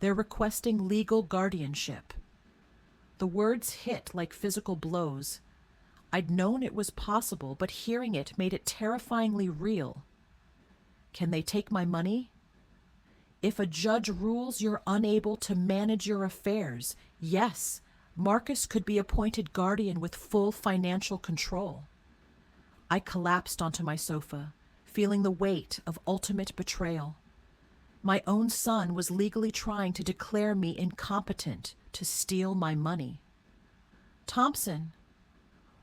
They're requesting legal guardianship. The words hit like physical blows. I'd known it was possible, but hearing it made it terrifyingly real. Can they take my money? If a judge rules you're unable to manage your affairs, yes, Marcus could be appointed guardian with full financial control. I collapsed onto my sofa, feeling the weight of ultimate betrayal. My own son was legally trying to declare me incompetent to steal my money. Thompson,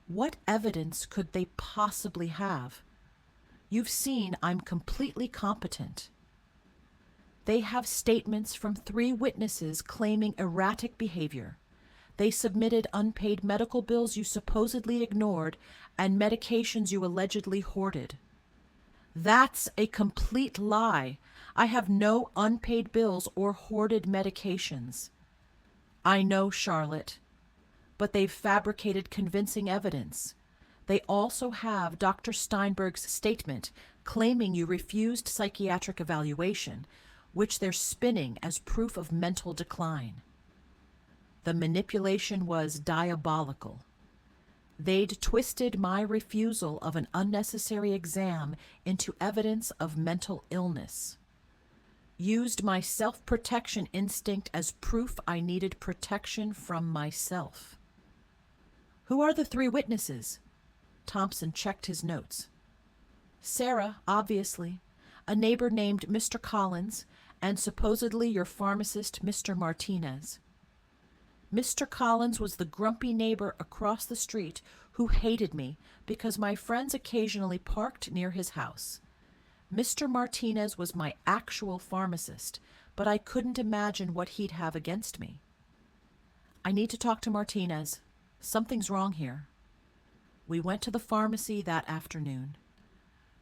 what evidence could they possibly have? You've seen I'm completely competent. They have statements from 3 witnesses claiming erratic behavior. They submitted unpaid medical bills you supposedly ignored and medications you allegedly hoarded. That's a complete lie. I have no unpaid bills or hoarded medications. I know, Charlotte, but they've fabricated convincing evidence. They also have Dr. Steinberg's statement claiming you refused psychiatric evaluation, which they're spinning as proof of mental decline. The manipulation was diabolical. They'd twisted my refusal of an unnecessary exam into evidence of mental illness. Used my self-protection instinct as proof I needed protection from myself. Who are the 3 witnesses? Thompson checked his notes. Sarah, obviously, a neighbor named Mr. Collins, and supposedly your pharmacist, Mr. Martinez. Mr. Collins was the grumpy neighbor across the street who hated me because my friends occasionally parked near his house. Mr. Martinez was my actual pharmacist, but I couldn't imagine what he'd have against me. I need to talk to Martinez. Something's wrong here. We went to the pharmacy that afternoon.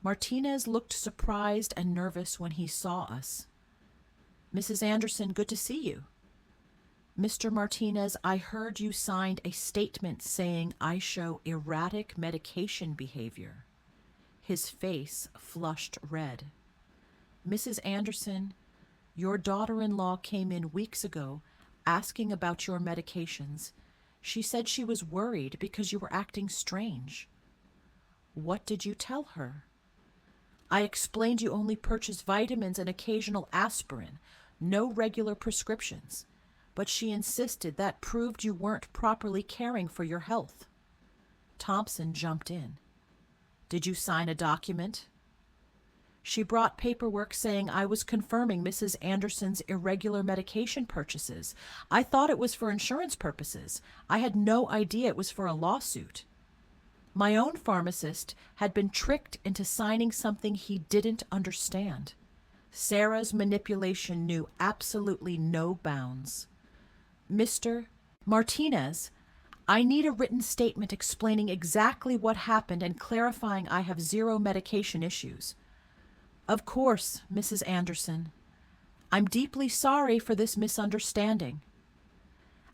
Martinez looked surprised and nervous when he saw us. Mrs. Anderson, good to see you. Mr. Martinez, I heard you signed a statement saying I show erratic medication behavior. His face flushed red. Mrs. Anderson, your daughter-in-law came in weeks ago asking about your medications. She said she was worried because you were acting strange. What did you tell her? I explained you only purchase vitamins and occasional aspirin, no regular prescriptions. But she insisted that proved you weren't properly caring for your health. Thompson jumped in. Did you sign a document? She brought paperwork saying I was confirming Mrs. Anderson's irregular medication purchases. I thought it was for insurance purposes. I had no idea it was for a lawsuit. My own pharmacist had been tricked into signing something he didn't understand. Sarah's manipulation knew absolutely no bounds. Mr. Martinez, I need a written statement explaining exactly what happened and clarifying I have zero medication issues. Of course, Mrs. Anderson. I'm deeply sorry for this misunderstanding.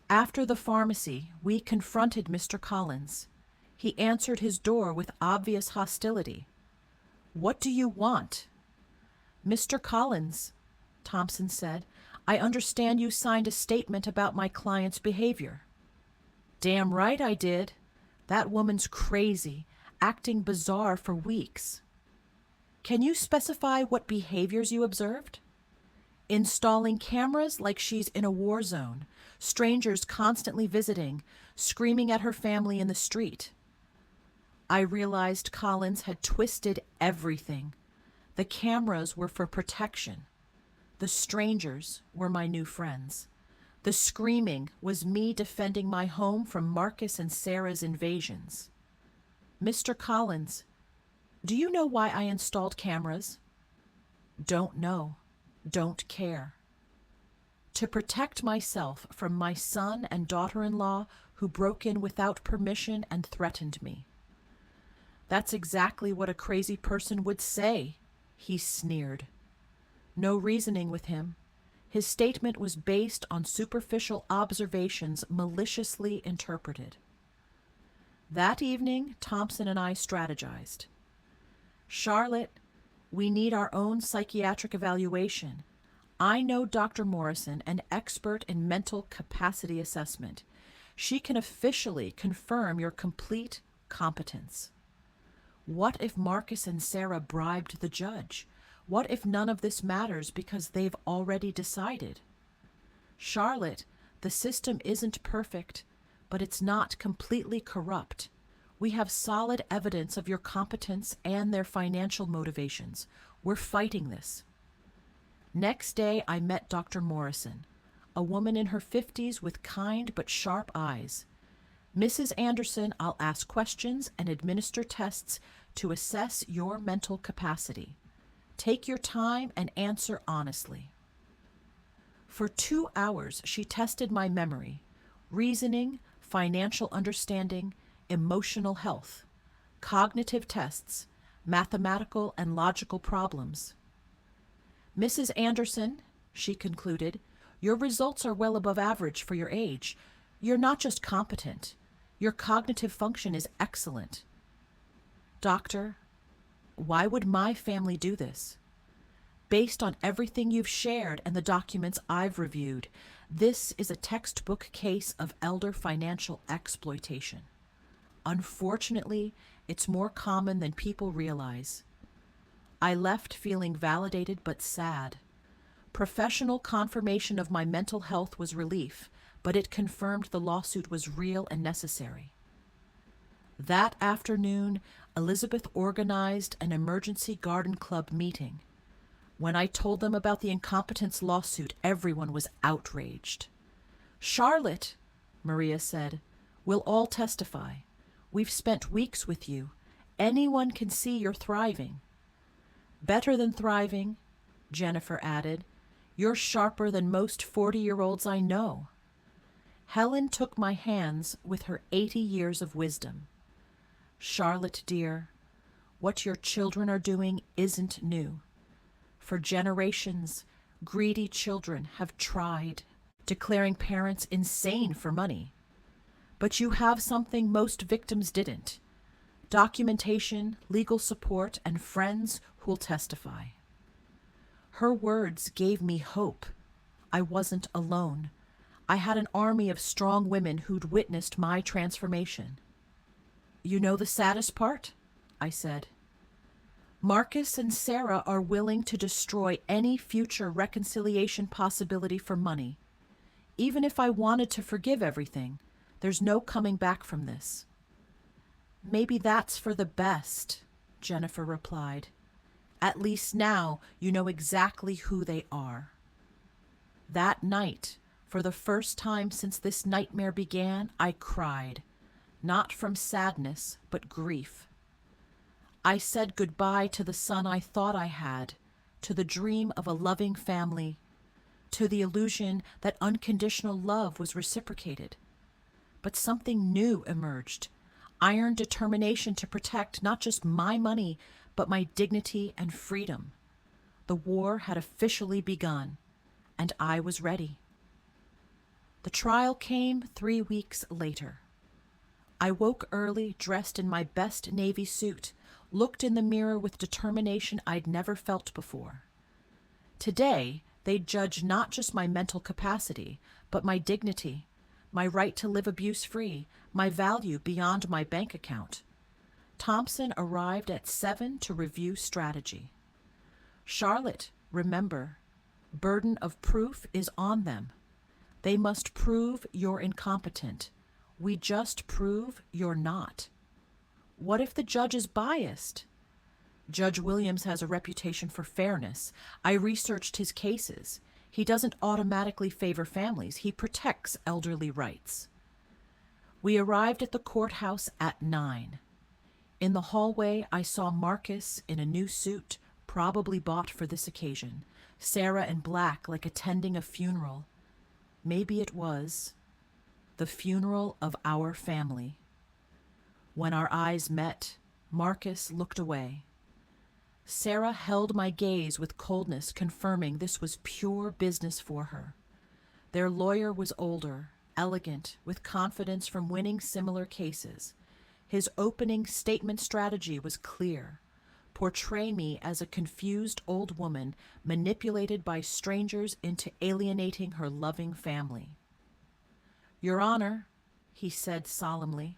After the pharmacy, we confronted Mr. Collins. He answered his door with obvious hostility. What do you want? Mr. Collins, Thompson said, I understand you signed a statement about my client's behavior. Damn right I did. That woman's crazy, acting bizarre for weeks. Can you specify what behaviors you observed? Installing cameras like she's in a war zone, strangers constantly visiting, screaming at her family in the street. I realized Collins had twisted everything. The cameras were for protection. The strangers were my new friends. The screaming was me defending my home from Marcus and Sarah's invasions. Mr. Collins, do you know why I installed cameras? Don't know. Don't care. To protect myself from my son and daughter-in-law who broke in without permission and threatened me. That's exactly what a crazy person would say, he sneered. No reasoning with him. His statement was based on superficial observations maliciously interpreted. That evening, Thompson and I strategized. Charlotte, we need our own psychiatric evaluation. I know Dr. Morrison, an expert in mental capacity assessment. She can officially confirm your complete competence. What if Marcus and Sarah bribed the judge? What if none of this matters because they've already decided? Charlotte, the system isn't perfect, but it's not completely corrupt. We have solid evidence of your competence and their financial motivations. We're fighting this. Next day, I met Dr. Morrison, a woman in her 50s with kind but sharp eyes. Mrs. Anderson, I'll ask questions and administer tests to assess your mental capacity. Take your time and answer honestly. For 2 hours, she tested my memory, reasoning, financial understanding, emotional health, cognitive tests, mathematical and logical problems. Mrs. Anderson, she concluded, your results are well above average for your age. You're not just competent. Your cognitive function is excellent. Doctor, why would my family do this? Based on everything you've shared and the documents I've reviewed, this is a textbook case of elder financial exploitation. Unfortunately, it's more common than people realize. I left feeling validated but sad. Professional confirmation of my mental health was relief, but it confirmed the lawsuit was real and necessary. That afternoon, Elizabeth organized an emergency garden club meeting. When I told them about the incompetence lawsuit, everyone was outraged. Charlotte, Maria said, we'll all testify. We've spent weeks with you. Anyone can see you're thriving. Better than thriving, Jennifer added. You're sharper than most 40-year-olds I know. Helen took my hands with her 80 years of wisdom. Charlotte, dear, what your children are doing isn't new. For generations, greedy children have tried, declaring parents insane for money. But you have something most victims didn't: documentation, legal support, and friends who'll testify. Her words gave me hope. I wasn't alone. I had an army of strong women who'd witnessed my transformation. You know the saddest part? I said. Marcus and Sarah are willing to destroy any future reconciliation possibility for money. Even if I wanted to forgive everything, there's no coming back from this. Maybe that's for the best, Jennifer replied. At least now you know exactly who they are. That night, for the first time since this nightmare began, I cried, not from sadness, but grief. I said goodbye to the son I thought I had, to the dream of a loving family, to the illusion that unconditional love was reciprocated. But something new emerged, iron determination to protect not just my money, but my dignity and freedom. The war had officially begun, and I was ready. The trial came 3 weeks later. I woke early, dressed in my best Navy suit, looked in the mirror with determination I'd never felt before. Today, they'd judge not just my mental capacity, but my dignity, my right to live abuse-free, my value beyond my bank account. Thompson arrived at 7 to review strategy. Charlotte, remember, burden of proof is on them. They must prove you're incompetent. We just prove you're not. What if the judge is biased? Judge Williams has a reputation for fairness. I researched his cases. He doesn't automatically favor families. He protects elderly rights. We arrived at the courthouse at 9. In the hallway, I saw Marcus in a new suit, probably bought for this occasion, Sarah in black like attending a funeral. Maybe it was the funeral of our family. When our eyes met, Marcus looked away. Sarah held my gaze with coldness, confirming this was pure business for her. Their lawyer was older, elegant, with confidence from winning similar cases. His opening statement strategy was clear. Portray me as a confused old woman manipulated by strangers into alienating her loving family. Your Honor, he said solemnly,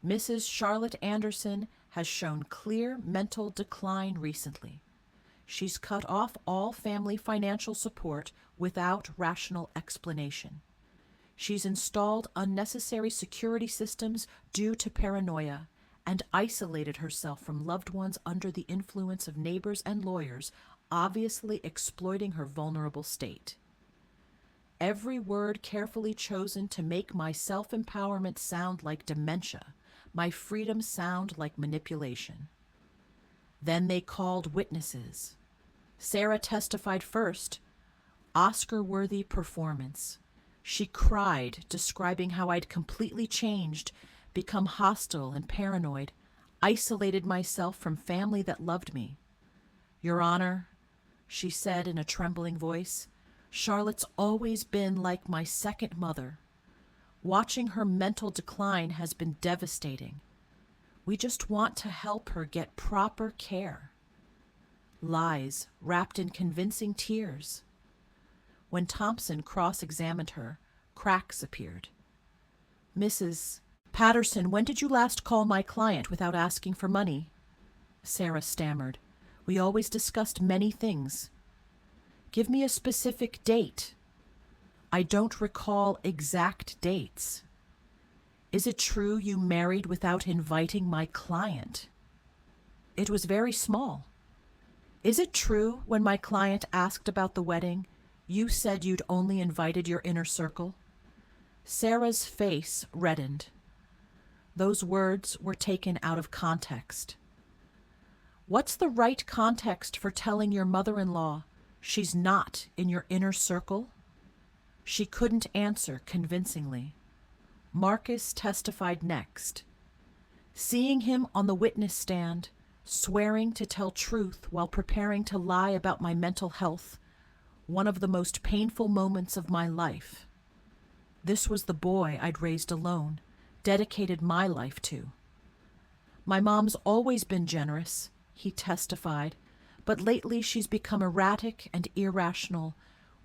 Mrs. Charlotte Anderson has shown clear mental decline recently. She's cut off all family financial support without rational explanation. She's installed unnecessary security systems due to paranoia and isolated herself from loved ones under the influence of neighbors and lawyers, obviously exploiting her vulnerable state. Every word carefully chosen to make my self-empowerment sound like dementia, my freedom sound like manipulation. Then they called witnesses. Sarah testified first. Oscar-worthy performance. She cried, describing how I'd completely changed, become hostile and paranoid, isolated myself from family that loved me. Your Honor, she said in a trembling voice, Charlotte's always been like my second mother. Watching her mental decline has been devastating. We just want to help her get proper care. Lies wrapped in convincing tears. When Thompson cross-examined her, cracks appeared. Mrs. Patterson, when did you last call my client without asking for money? Sarah stammered. We always discussed many things. Give me a specific date. I don't recall exact dates. Is it true you married without inviting my client? It was very small. Is it true when my client asked about the wedding, you said you'd only invited your inner circle? Sarah's face reddened. Those words were taken out of context. What's the right context for telling your mother-in-law she's not in your inner circle? She couldn't answer convincingly. Marcus testified next. Seeing him on the witness stand, swearing to tell truth while preparing to lie about my mental health, one of the most painful moments of my life. This was the boy I'd raised alone, dedicated my life to. My mom's always been generous, he testified, but lately she's become erratic and irrational.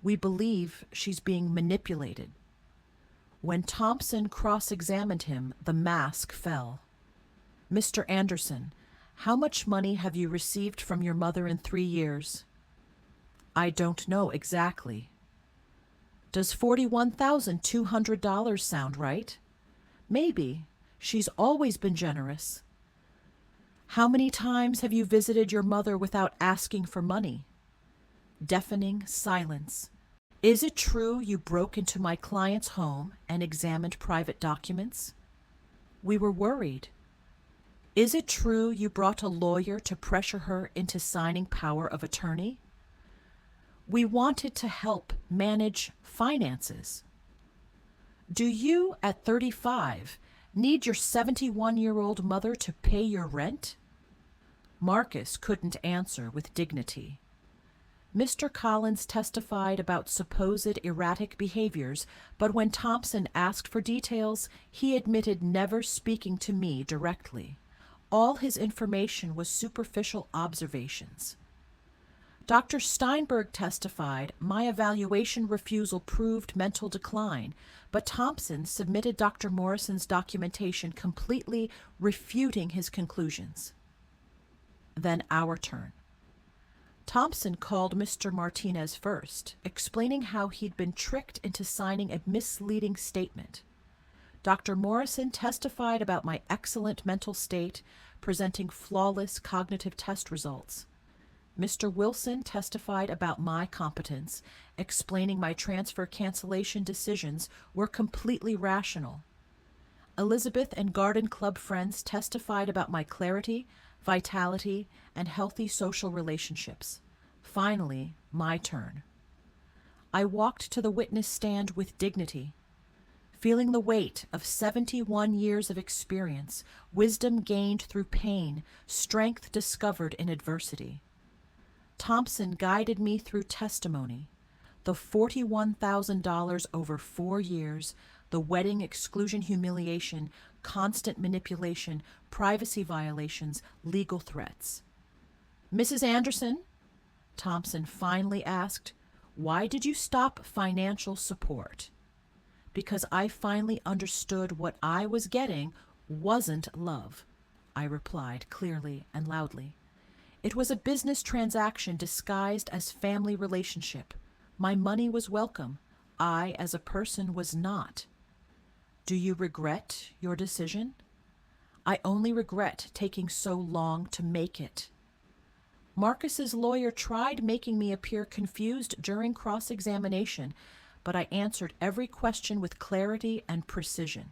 We believe she's being manipulated. When Thompson cross-examined him, the mask fell. Mr. Anderson, how much money have you received from your mother in 3 years? I don't know exactly. Does $41,200 sound right? Maybe. She's always been generous. How many times have you visited your mother without asking for money? Deafening silence. Is it true you broke into my client's home and examined private documents? We were worried. Is it true you brought a lawyer to pressure her into signing power of attorney? We wanted to help manage finances. Do you, at 35, need your 71-year-old mother to pay your rent? Marcus couldn't answer with dignity. Mr. Collins testified about supposed erratic behaviors, but when Thompson asked for details, he admitted never speaking to me directly. All his information was superficial observations. Dr. Steinberg testified my evaluation refusal proved mental decline, but Thompson submitted Dr. Morrison's documentation completely refuting his conclusions. Then our turn. Thompson called Mr. Martinez first, explaining how he'd been tricked into signing a misleading statement. Dr. Morrison testified about my excellent mental state, presenting flawless cognitive test results. Mr. Wilson testified about my competence, explaining my transfer cancellation decisions were completely rational. Elizabeth and Garden Club friends testified about my clarity, vitality, and healthy social relationships. Finally, my turn. I walked to the witness stand with dignity, feeling the weight of 71 years of experience, wisdom gained through pain, strength discovered in adversity. Thompson guided me through testimony, the $41,000 over 4 years, the wedding exclusion humiliation, constant manipulation, privacy violations, legal threats. Mrs. Anderson, Thompson finally asked, why did you stop financial support? Because I finally understood what I was getting wasn't love, I replied clearly and loudly. It was a business transaction disguised as family relationship. My money was welcome. I, as a person, was not. Do you regret your decision? I only regret taking so long to make it. Marcus's lawyer tried making me appear confused during cross-examination, but I answered every question with clarity and precision.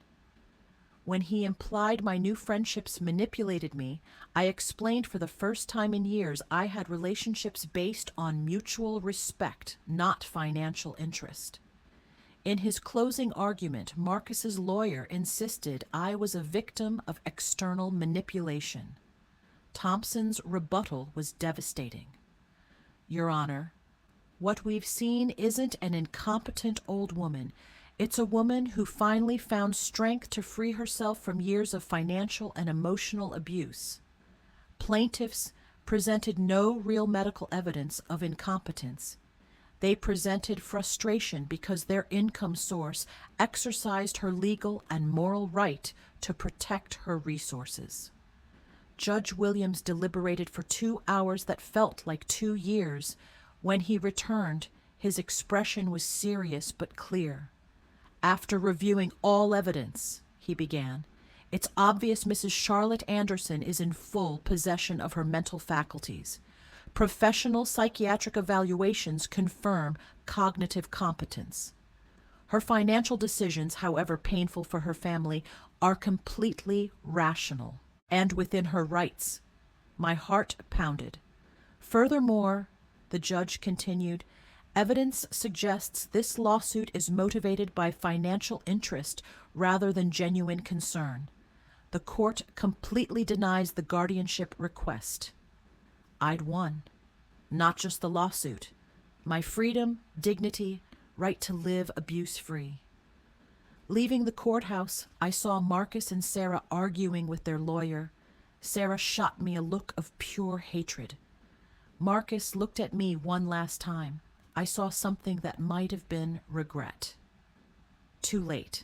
When he implied my new friendships manipulated me, I explained for the first time in years I had relationships based on mutual respect, not financial interest. In his closing argument, Marcus's lawyer insisted I was a victim of external manipulation. Thompson's rebuttal was devastating. Your Honor, what we've seen isn't an incompetent old woman. It's a woman who finally found strength to free herself from years of financial and emotional abuse. Plaintiffs presented no real medical evidence of incompetence. They presented frustration because their income source exercised her legal and moral right to protect her resources. Judge Williams deliberated for 2 hours that felt like 2 years. When he returned, his expression was serious but clear. After reviewing all evidence, he began, it's obvious Mrs. Charlotte Anderson is in full possession of her mental faculties. Professional psychiatric evaluations confirm cognitive competence. Her financial decisions, however painful for her family, are completely rational and within her rights. My heart pounded. Furthermore, the judge continued, evidence suggests this lawsuit is motivated by financial interest rather than genuine concern. The court completely denies the guardianship request. I'd won. Not just the lawsuit. My freedom, dignity, right to live abuse-free. Leaving the courthouse, I saw Marcus and Sarah arguing with their lawyer. Sarah shot me a look of pure hatred. Marcus looked at me one last time. I saw something that might have been regret. Too late.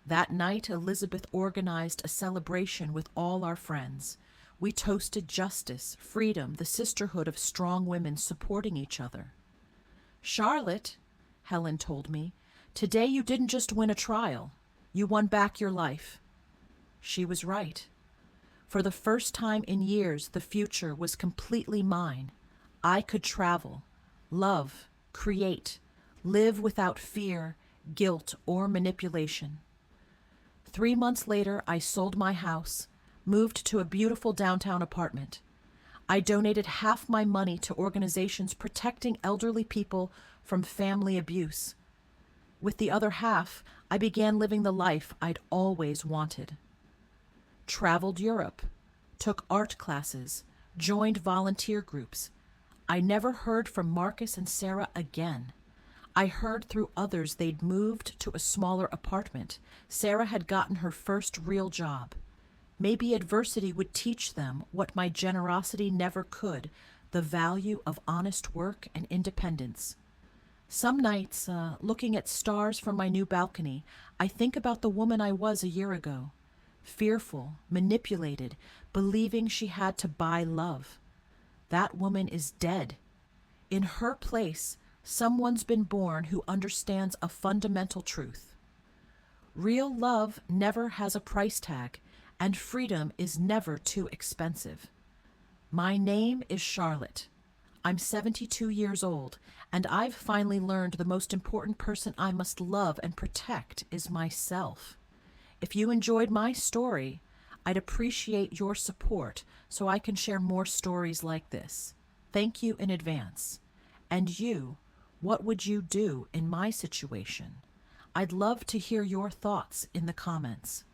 That night, Elizabeth organized a celebration with all our friends. We toasted justice, freedom, the sisterhood of strong women supporting each other. Charlotte, Helen told me, today you didn't just win a trial. You won back your life. She was right. For the first time in years, the future was completely mine. I could travel, love, create, live without fear, guilt, or manipulation. 3 months later, I sold my house, moved to a beautiful downtown apartment. I donated half my money to organizations protecting elderly people from family abuse. With the other half, I began living the life I'd always wanted. Traveled Europe, took art classes, joined volunteer groups. I never heard from Marcus and Sarah again. I heard through others they'd moved to a smaller apartment. Sarah had gotten her first real job. Maybe adversity would teach them what my generosity never could, the value of honest work and independence. Some nights, looking at stars from my new balcony, I think about the woman I was a year ago. Fearful, manipulated, believing she had to buy love. That woman is dead. In her place, someone's been born who understands a fundamental truth. Real love never has a price tag, and freedom is never too expensive. My name is Charlotte. I'm 72 years old, and I've finally learned the most important person I must love and protect is myself. If you enjoyed my story, I'd appreciate your support so I can share more stories like this. Thank you in advance. And you, what would you do in my situation? I'd love to hear your thoughts in the comments.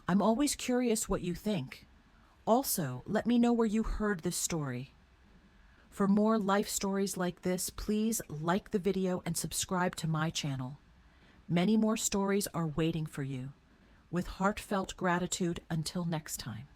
I'm always curious what you think. Also, let me know where you heard this story. For more life stories like this, please like the video and subscribe to my channel. Many more stories are waiting for you. With heartfelt gratitude, until next time.